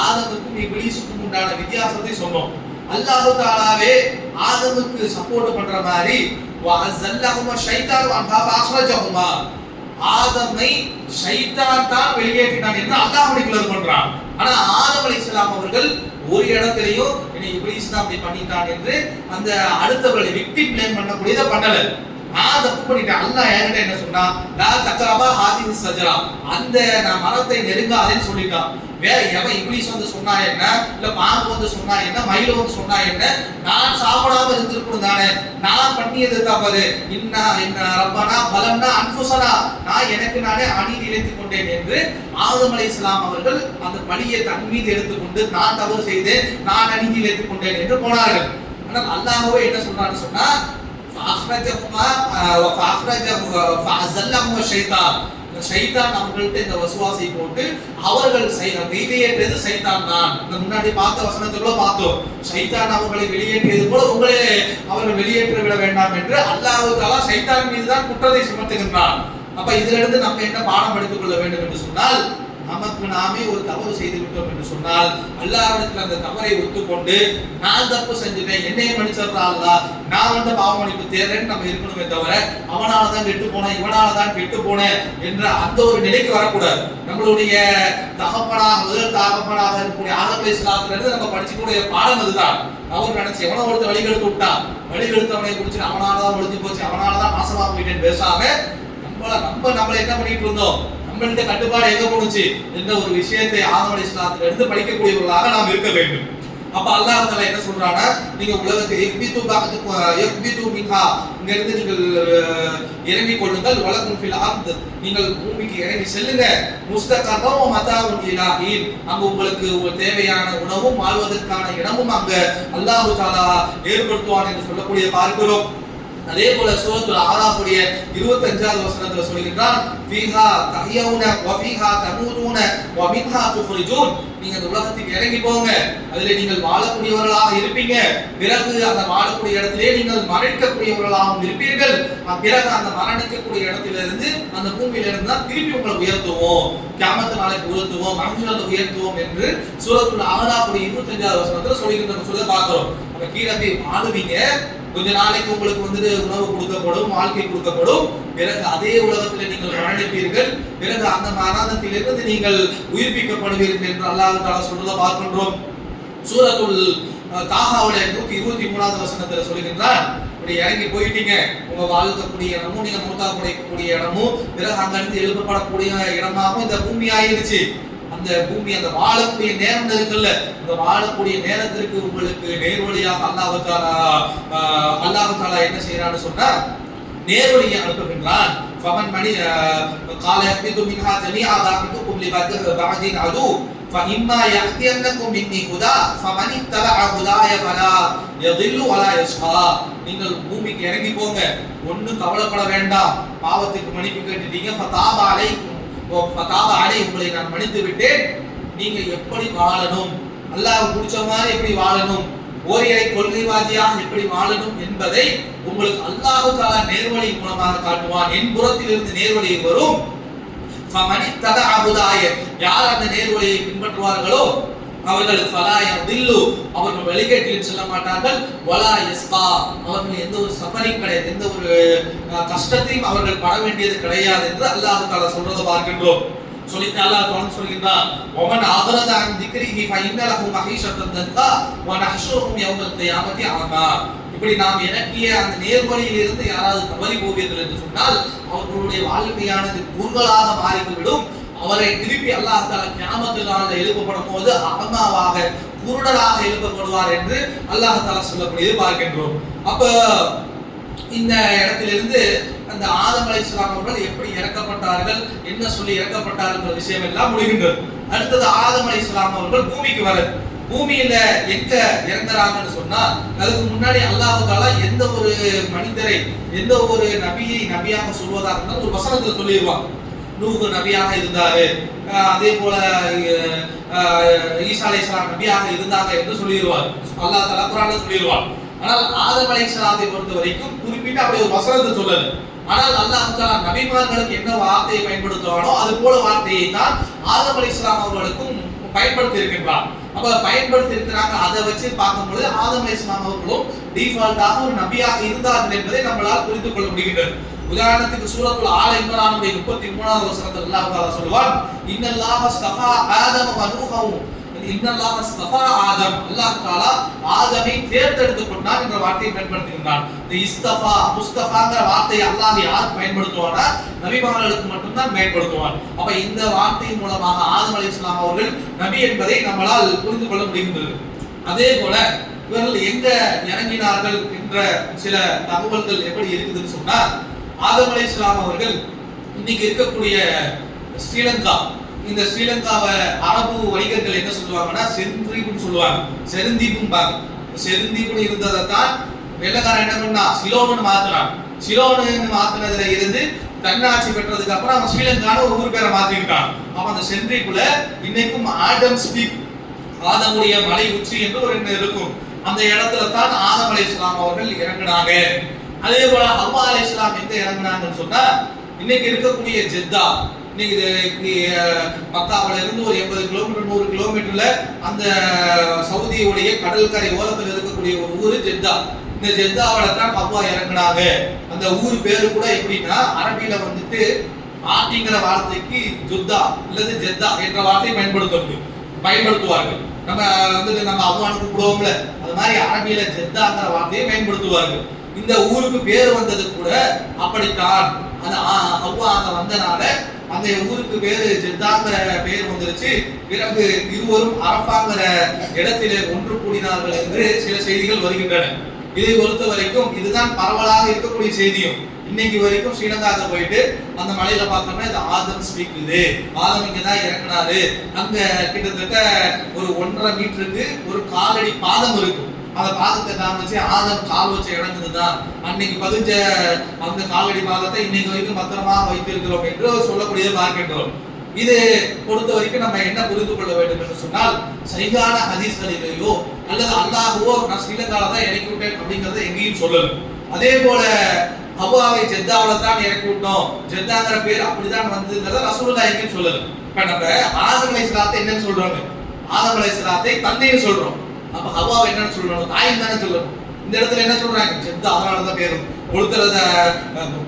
ஆதமுக்கும் இப்லீஸுக்கும் உண்டான வித்தியாசத்தை சொன்னோம். அல்லாஹ் தஆலாவே ஆதமுக்கு சப்போர்ட் பண்ற மாதிரி வஅஸல்லஹும ஷைத்தானு அன்ஹா ஃபஅഖ்ரஜஹுமா, ஆதமை ஷைத்தான் தான் வெளியேற்றினான் என்று அல்லாஹ் டிக்ளேர் பண்றான். ஆனா ஆதம் அலைஹிஸ்ஸலாம் அவர்கள் ஒரு இடத்திலேயும் இனி இப்லீஸ் தான் அப்படி பண்ணிட்டான் என்று அந்த அடுத்தவர்களை விக்டிம் ப்ளேம் பண்ணக்கூடியதை பண்ணல. நான் தப்பு பண்ணிட்டேன். அல்லாஹ் என்கிட்ட என்ன சொன்னா, லா தக்ரபா ஹாதிஹி ஸஜரா, அந்த நான் மரத்தை நெருங்காதேன்னு சொல்லிட்டான். வேற எவன் இப்லீஸ் வந்து சொன்னா என்ன, இல்ல பாம்பு வந்து சொன்னா என்ன, மயில் வந்து சொன்னா என்ன, நான் சாப்பிடாம இருந்திருக்கணும் தானே, நான் பண்ணியது தவறு. இன்னா ரப்பனா பலம்னா அன்ஃபுஸனா, நான் எனக்கு நானே அநீதி இழைத்துக் கொண்டேன் என்று ஆதம் அலைஹிஸ்ஸலாம் அவர்கள் அந்த பழியை தன் மீது எடுத்துக்கொண்டு நான் தவறு செய்தேன், நான் அநீதி இழைத்துக் கொண்டேன் என்று போனார்கள். ஆனால் அல்லாஹ்வே என்ன சொல்றான்னு சொன்னா, ஷைத்தான் அவர்கள்ட்ட இந்த வசுவாசை போட்டு அவர்கள் வெளியேற்றியது ஷைத்தான் தான். முன்னாடி பார்த்த வசனத்துல பார்த்தோம், ஷைத்தான் அவர்களை வெளியேற்றியது போல உங்களே அவர்கள் வெளியேற்ற விட வேண்டாம் என்று அல்லாஹ் தஆலா ஷைத்தான் மீது தான் குற்றத்தை சுமத்துகின்றான். அப்ப இதுல இருந்து நம்ம என்ன பாடம் எடுத்துக் கொள்ள வேண்டும் என்று சொன்னால், நமக்கு நாமே ஒரு தவறு செய்து விட்டோம் என்று சொன்னால் அல்லாஹ்விடத்தில் அந்த தவறை ஒத்துக்கொண்டு நான் தப்பு செஞ்சுட்டேன், என்னைய மன்னிச்சிடுறா அல்லாஹ், நான் பாவ மன்னிப்பு தேடுறேன்னு நம்ம இருக்கணுமே தவிர அவனால தான் கெட்டு போனேன், இவனால தான் கெட்டு போனேன் என்ற அந்த ஒரு நிலைக்கு வரக்கூடாது. நம்மளுடைய முதல் தகப்பனாக இருக்கக்கூடிய ஆதம் அலைஹிஸ்ஸலாத்துல இருந்து நம்ம படிச்சுக்கூடிய பாடம் அதுதான். அவர் நினைச்சு எவனோ ஒருத்தர் வழிகெடுத்து விட்டான், வழிகெடுத்தவனை குறிச்சு அவனாலதான் ஒழிஞ்சு போச்சு, அவனாலதான் நாசமாக போயிட்டேன்னு பேசாம நம்மள என்ன பண்ணிட்டு இருந்தோம், நம்மள்கிட்ட கட்டுப்பாடு எங்க போனுச்சு என்ற ஒரு விஷயத்தை ஆதம் அலைஹிஸ்ஸலாத்துல இருந்து படிக்கக்கூடியவர்களாக நாம் இருக்க வேண்டும். அப்ப அல்லாஹ் தஆலா என்ன சொல்றானா, நீங்க உலகத்தை யக்பிது மின்ஹா, இங்க இருந்து நீங்கள் இறங்கி கொள்ளுங்கள், வலக்கும் ஃபில் அர்த், நீங்கள் பூமிக்கு இறங்கி செல்லுங்க, முஸ்தகரம் வ மதாஉன் இலாஹீன், அங்க உங்களுக்கு தேவையான உணவும் வாழ்வதற்கான இடமும் அங்க அல்லாஹ் தஆலா ஏற்படுத்துவான் என்று சொல்லக்கூடிய பார்க்கிறோம். அதே போல சூரத்துல் ஆராஃப் உடைய 25வது வசனத்துல சொல்கிறான், ஃபீஹா தஹ்யவுன வ ஃபீஹா தமூதுன வ மின்ஹா துஃரிஜூன், நீங்க இந்த உலகத்துக்கு இறங்கி போங்க, அதிலே நீங்கள் வாழக்கூடியவர்களாக இருப்பீங்க, பிறகு அந்த வாழக்கூடிய இடத்திலே நீங்கள் மரணிக்கக்கூடியவர்களாகவும் இருப்பீர்கள், பிறகு அந்த மரணிக்கக்கூடிய இடத்திலிருந்து அந்த பூமியிலிருந்து தான் திருப்பி உங்களை உயர்த்துவோம், கியாமத் நாளைக்கு உயர்த்துவோம், மஹ்ஷரில் உயர்த்துவோம் என்று சூரத்துல் ஆராஃப் உடைய 25வது வசனத்துல சொல்லியிருக்கிறத பார்க்கிறோம். அப்ப கீழே போய் வாழுவீங்க, கொஞ்ச நாளைக்கு உங்களுக்கு உணவு கொடுக்கப்படும், வாழ்க்கை கொடுக்கப்படும், பிறகு அதே உலகத்தில் நீங்கள் மரணிப்பீர்கள், பிறகு அந்த மரணத்திலிருந்து நீங்கள் உயிர்ப்பிக்கப்படுவீர்கள் என்று அல்லாஹ் தஆலா சொல்றத பார்க்கின்றோம். சூரத்துல் தாஹாவுடைய 123வது வசனத்துல சொல்லுகின்றான், இப்படி இறங்கி போயிட்டீங்க, உங்க வாழ்க்கக்கூடிய இடமும் நீங்க மூத்தாக்கூடிய இடமும் பிறகு அங்கிருந்து எழுப்பப்படக்கூடிய இடமாகவும் இந்த பூமி ஆயிருச்சு. அந்த பூமி அந்த வாழக்கூடிய நேரம் இருக்குல்ல, அந்த வாழக்கூடிய நேரத்திற்கு உங்களுக்கு நேர்வழியாக அல்லாஹ் தஆலா என்ன செய்யறான்னு சொன்னா நேர்வழியை அனுப்புகின்றான். ஃபமன் மணி قال يهبط منها جميعا ذاقتكم لبعض عدو فإما يأتينكم مني هدى فمن اتبع هداي فلا يضل ولا يشقى. நீங்கள் பூமிக்கு இறங்கி போங்க, ஒண்ணும் கவலைப்பட வேண்டாம், பாவத்துக்கு மன்னிப்பு கேட்டுட்டீங்க, ஃபதாப அலைக்கும் உங்களை நான் மன்னித்து விட்டேன், நீங்க எப்படி வாழணும், அல்லாஹ் பிடிச்ச மாதிரி எப்படி வாழணும், ஓரிரை கொள்கைவாதியாக எப்படி வாழணும் என்பதை உங்களுக்கு அல்லாஹ் தஆலா நேர்வழி மூலமாக காட்டுவான். என் புறத்தில் இருந்து நேர்வழி வரும். யார் அந்த நேர்வழியை பின்பற்றுவார்களோ அவர்கள் அவர்கள் வழிகேட்டில் செல்ல மாட்டார்கள், வலா யஸ்கா, அவர்கள் எந்த ஒரு சஃபரிங் கிடையாது, எந்த ஒரு கஷ்டத்தையும் அவர்கள் பட வேண்டியது கிடையாது என்று அல்லாஹ் தஆலா சொல்றதை பார்க்கின்றோம். சொல்லிட்டு அல்லாஹ் தொடர்ந்து சொல்கிறான், வமன் ஆதரத அன் திக்ரிஹி ஃபஇன்ன லஹு மஹீஷத்தன் தன்கா வ நஹ்ஷுருஹும் யௌமல் கியாமத்தி அமா. இப்படி நாம் இறக்கிய அந்த நேர்வழியில் இருந்து யாராவது தவறி போவீர்கள் என்று சொன்னால் அவர்களுடைய வாழ்க்கையானது குறுகலாக மாறிவிடும். அவரை திருப்பி அல்லாஹ் தஆலா கியாமத் நாளில் எழுப்பப்படும் போது அகமாவாக குருடராக எழுப்பப்படுவார் என்று அல்லாஹ் தஆலா சொல்லக்கூடியது பார்க்கின்றோம். அப்ப இந்த இடத்திலிருந்து அந்த ஆதம் அலைஹிஸ்ஸலாம் அவர்கள் எப்படி இறக்கப்பட்டார்கள், என்ன சொல்லி இறக்கப்பட்டார்கள் விஷயம் எல்லாம் முடிகின்றது. அடுத்தது ஆதம் அலைஹிஸ்ஸலாம் அவர்கள் பூமிக்கு வர, பூமியில எங்க இறங்குறாங்கன்னு சொன்னா, அதுக்கு முன்னாடி அல்லாஹ் தஆலா எந்த ஒரு மனிதரை எந்த ஒரு நபியை நபியாக சொல்வதாக இருந்தாலும் ஒரு வசனத்துல சொல்லிடுவாங்க. நூஹ் நபியாக இருந்தாரு, அதே போல ஈசா அலைஹிஸ்ஸலாம் நபியாக இருந்தாங்க என்று சொல்லிடுவார், அல்லாஹ் தஆலா குர்ஆன்ல சொல்லிடுவார். ஆனால் ஆதம் அலைஹிஸ்ஸலாத்தை பொறுத்த வரைக்கும் குறிப்பிட்ட அப்படி ஒரு வசனத்தை சொல்லல. ஆனால் அல்லாஹ் தஆலா நபிமார்களுக்கு என்ன வார்த்தையை பயன்படுத்துவானோ அது போல வார்த்தையை தான் ஆதம் அலைஹிஸ்ஸலாம் அவர்களுக்கும் பயன்படுத்தி இருக்கின்றார். அப்ப பயன்படுத்தி இருக்கிறாங்க. அதை வச்சு பார்க்கும்போது ஆதம் அலைஹிஸ்ஸலாம் அவர்களும் டிஃபால்ட்டாக ஒரு நபியாக இருந்தார்கள் என்பதை நம்மளால் புரிந்து கொள்ள முடிகிறது. உதாரணத்துக்கு சூரத்துல் ஆல இம்ரானுடைய 33வது வசனத்தில் அல்லாஹ் தஆலா சொல்வார், இன்னல்லாஹ ஸ்தஃபா ஆதம வ நூஹு, இன்னல்லாஹ ஸ்தஃபா ஆதம், அல்லாஹ் தஆலா ஆதமை தேர்ந்தெடுத்துக் கொண்டார் என்ற வார்த்தையை பயன்படுத்துகின்றான். இந்த இஸ்தஃபா முஸ்தஃபாங்கிற வார்த்தையை அல்லாஹ் யார் பயன்படுத்துவானா, நபிமார்களுக்கு மட்டும்தான் பயன்படுத்துவான். அப்ப இந்த வார்த்தையின் மூலமாக ஆதம் அலைஹிஸ்ஸலாம் அவர்கள் நபி என்பதை நம்மளால் புரிந்து கொள்ள முடிகின்றது. அதே போல இவர்கள் எங்க இறங்கினார்கள் என்ற சில தகவல்கள் எப்படி இருக்குதுன்னு சொன்னா, ஆதம் அலைஹிஸ்ஸலாம் அவர்கள் இன்னைக்கு இருக்கக்கூடிய ஸ்ரீலங்கா, இந்த ஸ்ரீலங்காவை அரபு வணிகர்கள் என்ன சொல்லுவாங்கன்னா செருந்தீப்புன்னு சொல்லுவாங்க, செருந்தீப்பும்பாங்க. செருந்தீப்புன்னு இருந்ததை தான் வெள்ளக்காரன் என்ன பண்ணா சிலோன்னு மாத்துறான். சிலோன்னு மாத்துனதுல இருந்து தன்னாட்சி பெற்றதுக்கு அப்புறம் அவன் ஸ்ரீலங்கான ஒரு ஊர் பேரை மாத்திக்கிட்டான். அப்ப அந்த செருந்தீப்புல இன்னைக்கும் ஆடம்ஸ் பீக், ஆதமுடைய மலை உச்சி என்று ஒரு எண்ணம் இருக்கும். அந்த இடத்துல தான் ஆதம் அலைஹிஸ்ஸலாம் அவர்கள் இறங்கினாங்க. அதே போல ஹவ்வா அலைஹிஸ்ஸலாம் எங்க இறங்கினாங்கன்னு சொன்னா, இன்னைக்கு இருக்கக்கூடிய ஜெத்தா, இன்னைக்கு மக்காவில இருந்து ஒரு 80 கிலோமீட்டர் 100 கிலோமீட்டர்ல அந்த சவுதியுடைய கடற்கரை ஓரத்தில் இருக்கக்கூடிய ஒரு ஊரு ஜெத்தா. இந்த ஜெத்தாவில தான் ஹவ்வா இறங்குனாங்க. அந்த ஊர் பேரு கூட எப்படின்னா அரபியில வந்துட்டு ஆட்டிங்கிற வார்த்தைக்கு ஜுத்தா அல்லது ஜெத்தா என்ற வார்த்தையை பயன்படுத்துவார்கள். நம்ம வந்துட்டு நம்ம அவ்வானு கூப்பிடுவோம்ல, அது மாதிரி அரபியில ஜெத்தாங்கிற வார்த்தையை பயன்படுத்துவார்கள். இந்த ஊருக்கு பேர் வந்தது கூட அப்படித்தான். அந்த அவ்வா அங்க வந்தனால அந்த ஊருக்கு பேரு ஜெத்தாங்கிற பேர் வந்துருச்சு. பிறகு இருவரும் அரஃபாங்கிற இடத்திலே ஒன்று கூடினார்கள் என்று சில செய்திகள் வருகின்றன. இதை பொறுத்த வரைக்கும் இதுதான் பரவலாக இருக்கக்கூடிய செய்தியும். இன்னைக்கு வரைக்கும் ஸ்ரீலங்காவுக்கு போயிட்டு அந்த மலையில பார்த்தோம்னா இது ஆதம் ஸ்பீக்குது, ஆதம் இங்கதான் இறங்கினாரு. அங்க கிட்டத்தட்ட ஒரு 1.5 மீட்டருக்கு ஒரு காலடி பாதம் இருக்கும். அந்த பாதத்தை காமிச்சு ஆதம் கால் வச்ச இடங்குதுதான் அன்னைக்கு பதிஞ்ச அந்த காலடி பாதத்தை இன்னைக்கு வரைக்கும் பத்திரமா வைத்திருக்கிறோம் என்று சொல்லக்கூடியதை பார்க்கின்றோம். இது பொறுத்த வரைக்கும் நம்ம என்ன புரிந்து கொள்ள வேண்டும் என்று சொன்னால், சரியான ஹதீஸ்களிலேயோ அல்லது அல்லாஹ்வோ நான் ஸ்ரீலங்கால தான் இறக்கி விட்டேன் அப்படிங்கறத எங்கேயும் சொல்லல. அதே போல ஹவ்வாவை ஜெத்தாவில தான் இறக்கி விட்டோம், ஜெத்தாங்கிற பேர் அப்படிதான் வந்ததுங்கிறத ரசூலுல்லாஹ் எங்கேயும் சொல்லல. இப்ப நம்ம ஆதம் அலைஹிஸ்ஸலாத்தை என்னன்னு சொல்றோம்? ஆதம் அலைஹிஸ்ஸலாத்தை தந்தைன்னு சொல்றோம். அப்ப ஹவ்வாவை என்னன்னு சொல்லணும்? தாயின் தானே சொல்லணும். இந்த இடத்துல என்ன சொல்றாங்க? ஜெத்தா, அதனாலதான் பேரும். ஒருத்தர்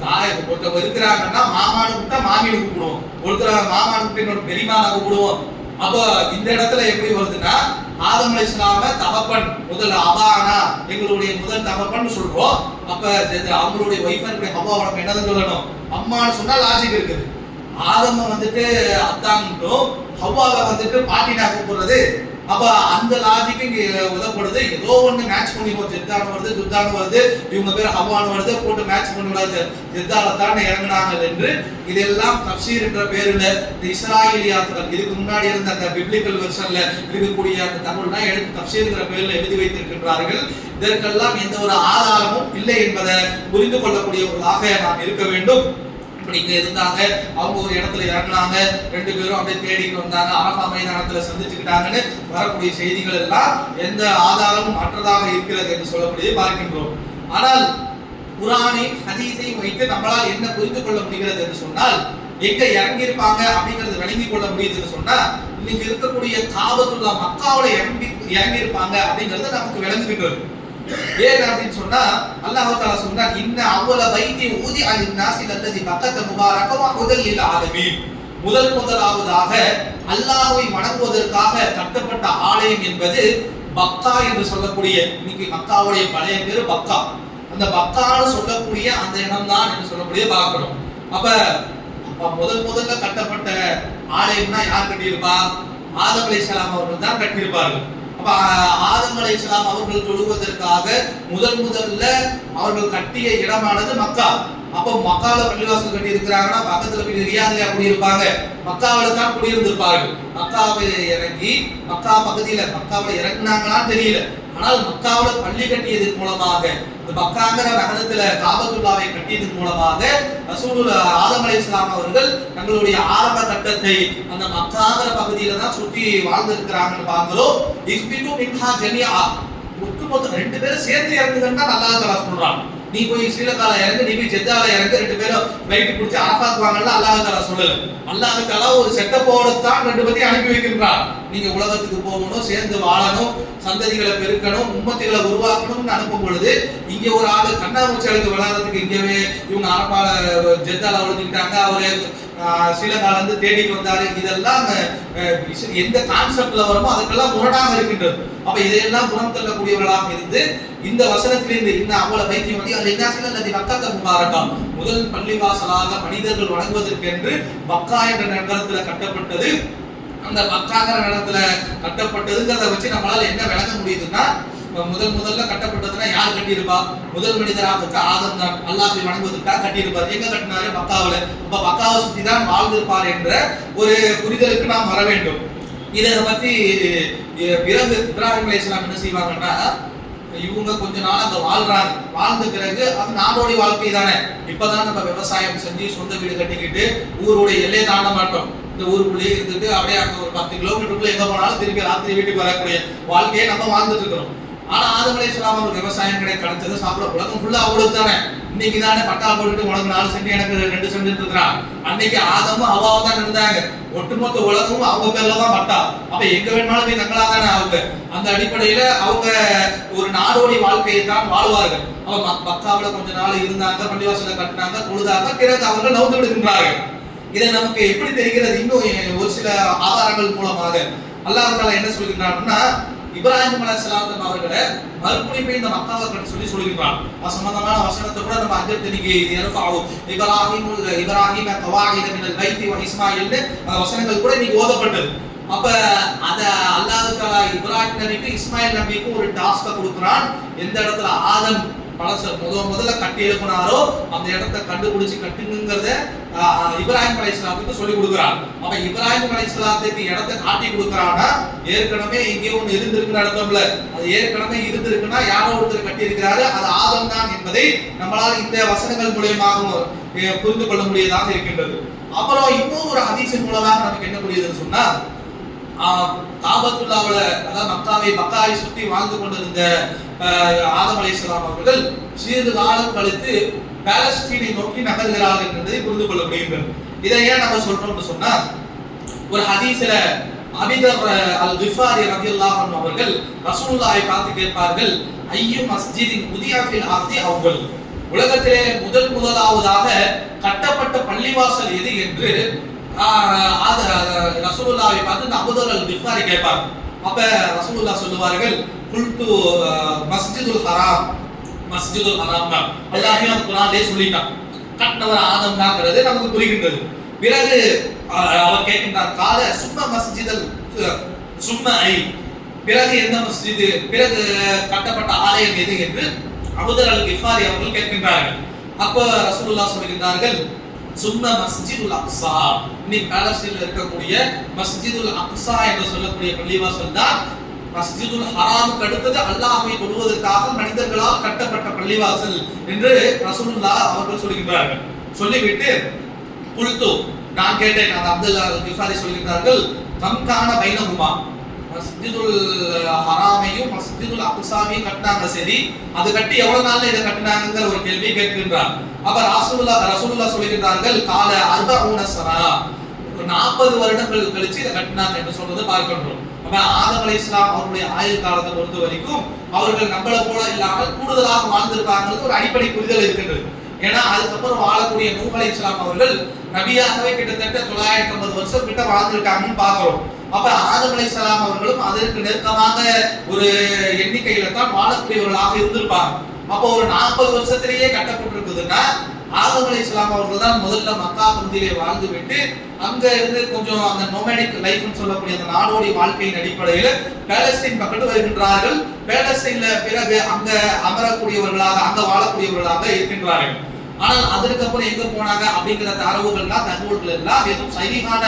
தாய் ஒருத்தர் இருக்கிறாங்கன்னா மாமானு கூப்பிட்டா மாமின்னு கூப்பிடுவோம், ஒருத்தர் மாமானு கூப்பிட்டு இன்னொரு பெரியமான கூப்பிடுவோம். அப்போ இந்த இடத்துல எப்படி வருதுன்னா ஆதம் அலைஹிஸ்ஸலாம தகப்பன் முதல் அபானா எங்களுடைய முதல் தகப்பன் சொல்றோம். அப்ப அவங்களுடைய ஒய்ஃபனுடைய ஹவ்வாவை நம்ம என்னதான் சொல்லணும்? அம்மான்னு சொன்னா லாஜிக் இருக்குது. ஆதம வந்துட்டு அத்தான்னும் ஹவ்வாவை வந்துட்டு பாட்டினா கூப்பிடுறது. அப்ப அந்த லாஜிக்கு இங்க உதப்படுது. ஏதோ ஒண்ணு மேட்ச் பண்ணிப்போம், ஜெத்தானு வருது, ஜுத்தானு வருது, இவங்க பேர் ஹவ்வானு வருது, போட்டு மேட்ச் பண்ணி விடாது, ஜெத்தால தான் இறங்கினாங்க என்று. இதெல்லாம் தஃப்சீர் என்ற பேருல இந்த இஸ்ராயலியாத்துகள் இதுக்கு முன்னாடி இருந்த அந்த பிப்ளிக்கல் வெர்ஷன்ல இருக்கக்கூடிய அந்த தமிழ்னா எடுத்து தஃப்சீர்ங்கிற பேர்ல எழுதி வைத்திருக்கின்றார்கள். இதற்கெல்லாம் எந்த ஒரு ஆதாரமும் இல்லை என்பதை புரிந்து கொள்ளக்கூடியவர்களாக நாம் இருக்க வேண்டும். இங்க இருந்தாங்க, அவங்க ஒரு இடத்துல இறங்கினாங்க, 2 பேரும் அப்படியே தேடிட்டு வந்தாங்க, அரஃபா மைதானத்துல சந்திச்சுக்கிட்டாங்கன்னு வரக்கூடிய செய்திகள் எல்லாம் எந்த ஆதாரமும் அற்றதாக இருக்கிறது என்று சொல்லக்கூடிய பார்க்கின்றோம். ஆனால் குர்ஆனையும் ஹதீஸையும் வைத்து நம்மளால் என்ன புரிந்து கொள்ள முடிகிறது என்று சொன்னால், எங்க இறங்கி இருப்பாங்க அப்படிங்கறது விளங்கி கொள்ள முடியுதுன்னு சொன்னா, இன்னைக்கு இருக்கக்கூடிய காபத்துல்லா மக்காவுல இறங்கி இருப்பாங்க அப்படிங்கறது நமக்கு விளங்குகின்றது. ஏன் அப்படின்னு சொன்னா அல்லாஹ் தஆலா சொன்னார், இன்ன அவ்வல பைத்தி ஊதி அலின்னாஸி அல்லதி பக்கத முபாரக வ ஹுதல் லில் ஆலமீன். முதலாவதாக அல்லாஹ்வை வணங்குவதற்காக கட்டப்பட்ட ஆலயம் என்பது பக்கா என்று சொல்லக்கூடிய, இன்னைக்கு மக்காவுடைய பழைய பேரு பக்கா, அந்த பக்கான்னு சொல்லக்கூடிய அந்த இடம் தான் என்று சொல்லக்கூடிய பார்க்கிறோம். அப்ப முதல்ல கட்டப்பட்ட ஆலயம்னா யார் கட்டியிருப்பா? ஆதம் அலைஹிஸ்ஸலாம் அவர்கள் தான் கட்டியிருப்பார்கள். அப்ப ஆதம் அலைஹிஸ்ஸலாம் அவர்கள் தொழுவதற்காக முதல்ல அவர்கள் கட்டிய இடமானது மக்கா. அப்ப மக்கால பள்ளிவாசல் கட்டி இருக்கிறாங்கன்னா பக்கத்துல போய் ரியாத்ல குடி இருப்பாங்க, மக்காவில தான் குடியிருந்திருப்பார்கள். மக்காவை இறங்கி மக்கா பகுதியில மக்காவில இறங்கினாங்களான்னு தெரியல, ஆனால் மக்காவில பள்ளி கட்டியதன் மூலமாக, இந்த மக்காங்கிற நகரத்துல காபத்துல்லாவை கட்டியதன் மூலமாக ரசூலுல்லாஹ் ஆதம் அலைஹிஸ்ஸலாம் அவர்கள் தங்களுடைய ஆரம்ப கட்டத்தை அந்த மக்காங்கிற பகுதியில தான் சுற்றி வாழ்ந்திருக்கிறாங்கன்னு பார்க்கிறோம். இஸ்பிது மின்ஹா ஜமிஆ, ஒட்டுமொத்த 2 பேரும் சேர்ந்து இறங்குங்கன்னா அல்லாஹ் தஆலா சொல்றான். நீ போய் ஸ்ரீலங்கால இறங்கு, நீ போய் ஜெத்தால இறங்கு, 2 பேரும் ஃளைட் பிடிச்சி அரஃபாத் வாங்கலாம் அல்லாஹ் தஆலா சொல்லல. அல்லாஹ் தஆலா ஒரு செட்டப்போட தான் 2 பேரையும் அனுப்பி வைக்கின்றான். நீங்க உலகத்துக்கு போகணும், சேர்ந்து வாழணும், சந்ததிகளை பெருக்கணும், உம்மத்திகளை உருவாக்கணும்னு அனுப்பும் பொழுது இங்க ஒரு ஆளு கண்ணாமூச்சி அழுது விளையாடுறதுக்கு இங்கவே இவங்க அரபால ஜெத்தால விழுந்துட்டாங்க, அவரு ஸ்ரீலங்கால இருந்து தேடிட்டு வந்தாரு, இதெல்லாம் எந்த கான்செப்ட்ல வருமோ அதுக்கெல்லாம் முரணாக இருக்கின்றது. அப்ப இதையெல்லாம் புறம் தள்ளக்கூடியவர்களாக இருந்து இந்த வசனத்திலிருந்து இன்னும் அவ்வளவு வைத்தியம் வந்து அது என்ன சொல்லி மக்கா முபாரகா, முதல் பள்ளிவாசலாக மனிதர்கள் வணங்குவதற்கென்று மக்கா என்ற நகரத்துல கட்டப்பட்டது. அந்த மக்காங்கிற இடத்துல கட்டப்பட்டதுங்கிறத வச்சு நம்மளால என்ன விளங்க முடியுதுன்னா, முதல்ல கட்டப்பட்டதுன்னா யார் கட்டியிருப்பா? முதல் மனிதராக ஆதம் தான் அல்லாஹ்வை வணங்குவதற்காக கட்டியிருப்பார். எங்க கட்டினாரு? மக்காவுல. அப்ப மக்காவை சுத்தி தான் வாழ்ந்திருப்பார் என்ற ஒரு புரிதலுக்கு நாம் வர வேண்டும். இதை பத்தி பிறகு இப்ராஹிம் அலைஹிஸ்ஸலாம் என்ன செய்வாங்கன்னா, இவங்க கொஞ்ச நாள் அங்க வாழ்றாங்க, வாழ்ந்த பிறகு அது நாடோடி வாழ்க்கை தானே, இப்பதான் நம்ம விவசாயம் செஞ்சு சொந்த வீடு கட்டிக்கிட்டு ஊருடைய எல்லையை தாண்ட மாட்டோம், இந்த ஊருக்குள்ளேயே இருந்துட்டு அப்படியே அங்க ஒரு 10 கிலோமீட்டருக்குள்ள எங்க போனாலும் திருப்பி ராத்திரி வீட்டுக்கு வரக்கூடிய வாழ்க்கையை நம்ம வாழ்ந்துட்டு இருக்கிறோம். ஆனா ஆதம் அலைஹிஸ்ஸலாம் ஒரு விவசாயம் கிடையாது, கிடைச்சது சாப்பிட உலகம் ஃபுல்லா அவங்களுக்கு தானே, இன்னைக்கு தானே பட்டா போட்டுட்டு உனக்கு 4 சென்ட் எனக்கு 2 சென்ட் இருக்கிறான். அன்னைக்கு ஆதமும் அவ்வாவும் தான் இருந்தாங்க. ஒட்டுமொத்த உலகமும் அவங்க பேர்ல தான் பட்டா. அப்ப எங்க வேணாலும் போய் தங்களா தானே அவங்க. அந்த அடிப்படையில அவங்க ஒரு நாடோடி வாழ்க்கையை தான் வாழ்வார்கள். அவங்க மக்காவுல கொஞ்ச நாள் இருந்தாங்க, பள்ளிவாசல கட்டினாங்க, தொழுதாங்க, பிறகு அவர்கள் நவுந்து விடுகின்றார்கள். இதை நமக்கு எப்படி தெரிகிறது? இன்னும் ஒரு சில ஆதாரங்கள் மூலமாக அல்லாஹ் தஆலா என்ன சொல்கிறார்னா, இப்ராஹிம் அலைஹிஸ்ஸலாம் அவர்களை மறுபடியும் இந்த மக்காவை கட்டி சொல்லுகிறார். சம்பந்தமான வசனத்தை கூட நம்ம அஞ்சத்தனிக்கு யர்ஃபஉ இப்ராஹிம கவாயித மினல் பைத்தி வ இஸ்மாயில் வசனங்கள் கூட இன்னைக்கு ஓதப்பட்டது. அப்ப அத அல்லாஹ் தஆலா இப்ராஹிம் நபிக்கு இஸ்மாயில் நபிக்கு ஒரு டாஸ்க கொடுக்கிறான். எந்த இடத்துல ஆதம் முதல்ல கட்டி எழுப்பினாரோ அந்த இடத்தை கண்டுபிடிச்சு கட்டுங்கிறத இப்ராஹிம் அலைஹிஸ்ஸலாத்துக்கு சொல்லி கொடுக்கிறான். அப்ப இப்ராஹிம் அலைஹிஸ்ஸலாத்துக்கு இடத்தை காட்டி கொடுக்கறானா, ஏற்கனவே எங்கேயோ ஒன்று இருந்திருக்குன்னு அர்த்தம்ல. அது ஏற்கனவே இருந்திருக்குன்னா யாரோ ஒருத்தர் கட்டி இருக்கிறாரு, அது ஆதம் தான் என்பதை நம்மளால் இந்த வசனங்கள் மூலமாக புரிந்து கொள்ள முடியதாக இருக்கின்றது. அப்புறம் இன்னும் ஒரு ஹதீஸின் மூலமாக நமக்கு என்ன புரியுதுன்னு சொன்னா, காபத்துல்லாவுல அதாவது மக்காவை சுற்றி வாழ்ந்து கொண்டிருந்த ஆதம் அலைஹிஸ்ஸலாம் அவர்கள் சிறிது காலம் கழித்து பாலஸ்தீனை நோக்கி நகர்கிறார்கள் என்பதை புரிந்து கொள்ள முடிகிறது. இதை ஏன் நம்ம சொல்றோம்னு சொன்னா, ஒரு ஹதீஸ்ல அபிதர் அல் கிஃபாரி ரலியல்லாஹு அன்ஹு அவர்கள் ரசூலுல்லாஹை பார்த்து கேட்பார்கள், ஐயு மஸ்ஜிதின் உதியா ஃபில் அர்தி அவ்வல், உலகத்திலே முதலாவதாக கட்டப்பட்ட பள்ளிவாசல் எது என்று ரசூலுல்லாஹை பார்த்து அபூதர் அல் கிஃபாரி கேட்பார். அப்ப ரசூலுல்லாஹ் சொல்லுவார்கள், குல்து மஸ்ஜிதுல் ஹராம், மஸ்ஜிதுல் ஹராம் தான் அல்லாஹ்வே குர்ஆனிலே சொல்லிட்டான். கட்டவர் ஆதம் தான்ங்கிறது நமக்கு புரிகின்றது. பிறகு அவர் கேட்கின்றார், கால சும்ம மஸ்ஜிதல் சும்ம ஐ, பிறகு எந்த மஸ்ஜித், பிறகு கட்டப்பட்ட ஆலயம் எது என்று அபூதர் அல் கிஃபாரி அவர்கள் கேட்கின்றார்கள். அப்ப ரசூலுல்லாஹ் சொல்கின்றார்கள், சும்ம மஸ்ஜிதுல் அக்ஸா, இன்னைக்கு பாலஸ்தீனில் இருக்கக்கூடிய மஸ்ஜிதுல் அக்ஸா என்று சொல்லக்கூடிய பள்ளிவாசல் தான் மஸ்ஜிதுல் ஹராமுக்கு அடுத்தது அல்லாஹ்வை தொழுவதற்காக மனிதர்களால் கட்டப்பட்ட பள்ளிவாசல் என்று ரசூலுல்லாஹ் அவர்கள் சொல்கின்றார்கள். சொல்லிவிட்டு குல்து, நான் கேட்டேன், அந்த அப்துல்லா கிஃபாரி சொல்கிறார்கள், கம்கான பைனஹுமா, மஸ்ஜிதுல் ஹராமையும் மஸ்ஜிதுல் அக்ஸாவையும் கட்டினாங்க, சரி அது கட்டி எவ்வளவு நாள்ல இதை கட்டினாங்கங்கிற ஒரு கேள்வி கேட்கின்றார். அப்ப ரசூலுல்லாஹ் சொல்கிறார்கள், கால 40 சனா, 40 வருடங்கள் கழிச்சு இதை கட்டினாங்க என்று சொல்றது பார்க்கின்றோம். அப்ப ஆதம் அலைஹிஸ்ஸலாம் அவருடைய ஆயுள் காலத்தை பொறுத்த வரைக்கும் அவர்கள் நம்மளை போல இல்லாமல் கூடுதலாக வாழ்ந்திருப்பாங்கிறது ஒரு அடிப்படை புரிதல் இருக்கின்றது. ஏன்னா அதுக்கப்புறம் வாழக்கூடிய நூஹ் அலைஹிஸ்ஸலாம் அவர்கள் நபியாகவே கிட்டத்தட்ட 950 வருஷம் கிட்ட வாழ்ந்திருக்காங்கன்னு பார்க்கிறோம். அப்ப ஆதம் அலைஹிஸ்ஸலாம் அவர்களும் அதற்கு நெருக்கமாக ஒரு எண்ணிக்கையில தான் வாழக்கூடியவர்களாக இருந்திருப்பாங்க. அப்போ ஒரு 40 வருஷத்திலேயே கட்டப்பட்டிருக்குதுன்னா ஆதம் அலைஹிஸ்ஸலாம் அவர்கள் தான் முதல்ல மக்கா பகுதியிலே வாழ்ந்து விட்டு அங்க இருந்து கொஞ்சம் அந்த நோமேடிக் லைஃப்னு சொல்லக்கூடிய அந்த நாடோடி வாழ்க்கையின் அடிப்படையில் பாலஸ்தீன் பக்கத்து வருகின்றார்கள். பாலஸ்தீன்ல பிறகு அங்க அமரக்கூடியவர்களாக அங்க வாழக்கூடியவர்களாக இருக்கின்றார்கள். ஆனால் அதற்கப்புறம் எங்க போனாங்க அப்படிங்கிற தகவல்கள் எல்லாம் எதுவும் சஹீஹான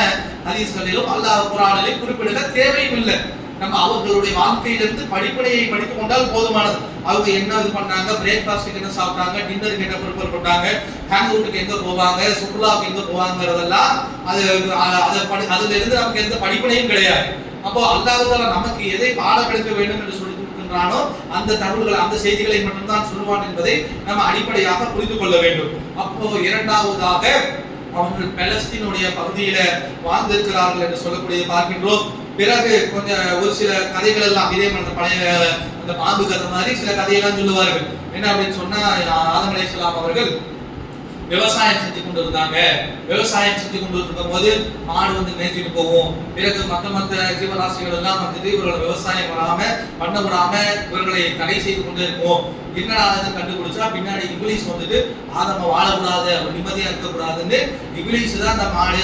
ஹதீஸ்களிலும் அல்லாஹ் குர்ஆனிலும் குறிப்பிடுக தேவையும் இல்லை. நம்ம அவர்களுடைய வாழ்க்கையிலிருந்து படிப்படையை படித்துக் கொண்டால் போதுமானது. அவங்க என்ன இது பண்ணாங்க, பிரேக்ஃபாஸ்ட்டுக்கு என்ன சாப்பிட்டாங்க, டின்னருக்கு என்ன ப்ரிப்பேர் பண்ணாங்க, ஹேங் அவுட்டுக்கு எங்க போவாங்க, சுற்றுலாவுக்கு எங்க போவாங்கிறதெல்லாம் அதுல இருந்து நமக்கு எந்த படிப்படையும் கிடையாது. அப்போ அல்லாஹ் தஆலா நமக்கு எதை பாடப்படுத்த வேண்டும் என்று சொல்லி கொடுக்கின்றானோ அந்த தகவல்கள் அந்த செய்திகளை மட்டும்தான் சொல்லுவான் என்பதை நம்ம அடிப்படையாக புரிந்து கொள்ள வேண்டும். அப்போ இரண்டாவதாக அவர்கள் பாலஸ்தீனுடைய பகுதியில வாழ்ந்திருக்கிறார்கள் என்று சொல்லக்கூடிய பார்க்கின்றோம். பிறகு கொஞ்சம் ஒரு சில கதைகள் எல்லாம் இதே மாதிரி பழைய அந்த பாம்பு கதை மாதிரி சில கதையெல்லாம் சொல்லுவார்கள். என்ன அப்படின்னு சொன்னா, ஆதம் அலைஹிஸ்ஸலாம் அவர்கள் விவசாயம் செஞ்சு கொண்டு இருந்தாங்க. விவசாயம் செஞ்சு கொண்டு இருக்கும் போது மாடு வந்து மேய்ச்சிட்டு போவோம். பிறகு மற்ற ஜீவராசிகள் எல்லாம் வந்துட்டு இவர்களை விவசாயம் பண்ண விடாம இவர்களை தடை செய்து கொண்டே இருக்கும். என்னடா கண்டுபிடிச்சா பின்னாடி இபிலிஸ் வந்துட்டு ஆதம வாழக்கூடாது, அவர் நிம்மதியா இருக்கக்கூடாதுன்னு இபிலிஸ் தான் அந்த மாடு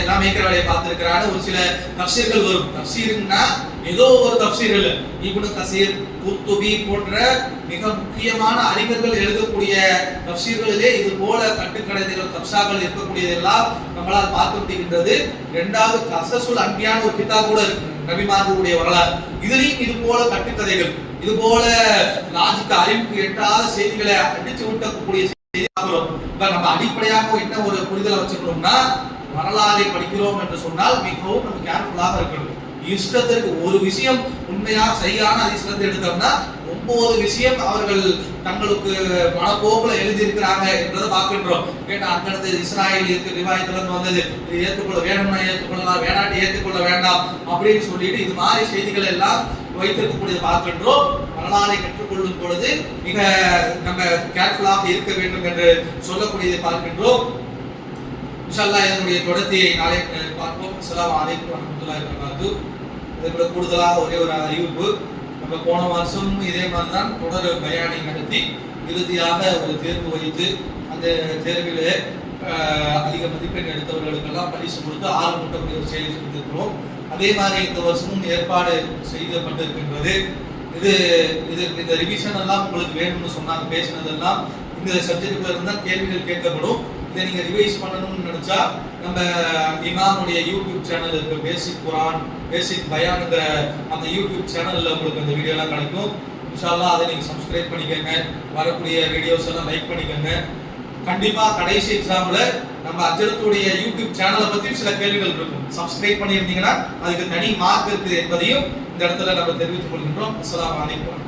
எல்லாம் மேய்க்கிற வேலையை பார்த்திருக்கிறாரு. ஒரு சில தஃசீர்கள் வரும். தஃசீர்னா ஏதோ ஒரு தஃசீர் இல்லை, இப்னு கஸீர், குர்துபி போன்ற மிக முக்கியமான அறிஞர்கள் எழுதக்கூடிய தஃசீர்களிலே இது போல கட்டுக்கதைகள் தப்சாக்கள் இருக்கக்கூடியதெல்லாம் நம்மளால் பார்க்க முடிகின்றது. இரண்டாவது கஸஸுல் அன்பியான் ஒரு கிதாப் கூட இருக்கு, நபிமார்களுடைய வரலாறு. இதுலயும் இது போல கட்டுக்கதைகள், இது போல லாஜிக் அறிவுக்கு எட்டாத செய்திகளை அடிச்சு விட்டக்கூடிய செய்தி பார்க்கிறோம். இப்ப நம்ம அடிப்படையாக என்ன ஒரு புரிதலை வச்சுக்கணும்னா, வரலாறை படிக்கிறோம் என்று சொன்னால் மிகவும் நம்ம கேர்ஃபுல்லாக இருக்கணும். இஷ்டத்திற்கு ஒரு விஷயம் உண்மையா சரியான அதிசயத்தை எடுத்தோம்னா 9 விஷயம் அவர்கள் தங்களுக்கு மனப்போக்குல எழுதியிருக்கிறாங்க என்றதை பார்க்கின்றோம். கேட்டா அங்கிருந்து இஸ்ராயேலுக்கு ரிவாயத்துல வந்தது, இது ஏற்றுக்கொள்ள வேணும்னா ஏற்றுக்கொள்ளலாம், வேணாட்டி ஏற்றுக்கொள்ள வேண்டாம் அப்படின்னு சொல்லிட்டு இது மாதிரி செய்திகள் எல்லாம் வைத்திருக்கக்கூடியது பார்க்கின்றோம். வரலாறை கற்றுக்கொள்ளும் பொழுது மிக நம்ம கேர்ஃபுல்லாக இருக்க வேண்டும் என்று சொல்லக்கூடியதை பார்க்கின்றோம். இன்ஷா அல்லாஹ் இதனுடைய தொடர்ச்சியை நாளை பார்ப்போம். அஸ்ஸலாமு அலைக்கும் வரஹ்மத்துல்லாஹி வபரகாத்துஹு. இதோட கூடுதலாக ஒரே ஒரு அறிவிப்பு, நம்ம போன வருஷம் இதே மாதிரி தான் தொடர் பயானை நடத்தி இறுதியாக ஒரு தேர்வு வைத்து அந்த தேர்விலே அதிக மதிப்பெண் எடுத்தவர்களுக்கெல்லாம் பரிசு கொடுத்து ஆர்வமூட்டக்கூடிய ஒரு செயலை செஞ்சிருக்கிறோம். அதே மாதிரி இந்த வருஷமும் ஏற்பாடு செய்யப்பட்டிருக்கின்றது. இது இது இந்த ரிவிஷன் எல்லாம் உங்களுக்கு வேணும்னு சொன்னாங்க, பேசினதெல்லாம் இந்த சப்ஜெக்ட்ல இருந்தா கேள்விகள் கேட்கப்படும். இதை நீங்க ரிவைஸ் பண்ணணும்னு நினைச்சா நம்ம இமாமுடைய யூடியூப் சேனல் இருக்கு, பேசிக் குரான் பேசிக் பயான்ங்கிற அந்த யூடியூப் சேனல்ல உங்களுக்கு அந்த வீடியோ எல்லாம் கிடைக்கும். இன்ஷா அல்லாஹ் அதை நீங்க சப்ஸ்கிரைப் பண்ணிக்கங்க, வரக்கூடிய வீடியோஸ் எல்லாம் லைக் பண்ணிக்கங்க. கண்டிப்பா கடைசி எக்ஸாம்ல நம்ம அஜரத்துடைய யூடியூப் சேனலை பத்தி சில கேள்விகள் இருக்கும். சப்ஸ்கிரைப் பண்ணியிருந்தீங்கன்னா அதுக்கு தனி மார்க் இருக்குது என்பதையும் இந்த இடத்துல நம்ம தெரிவித்துக் கொள்கின்றோம். அஸ்ஸலாமு அலைக்கும்.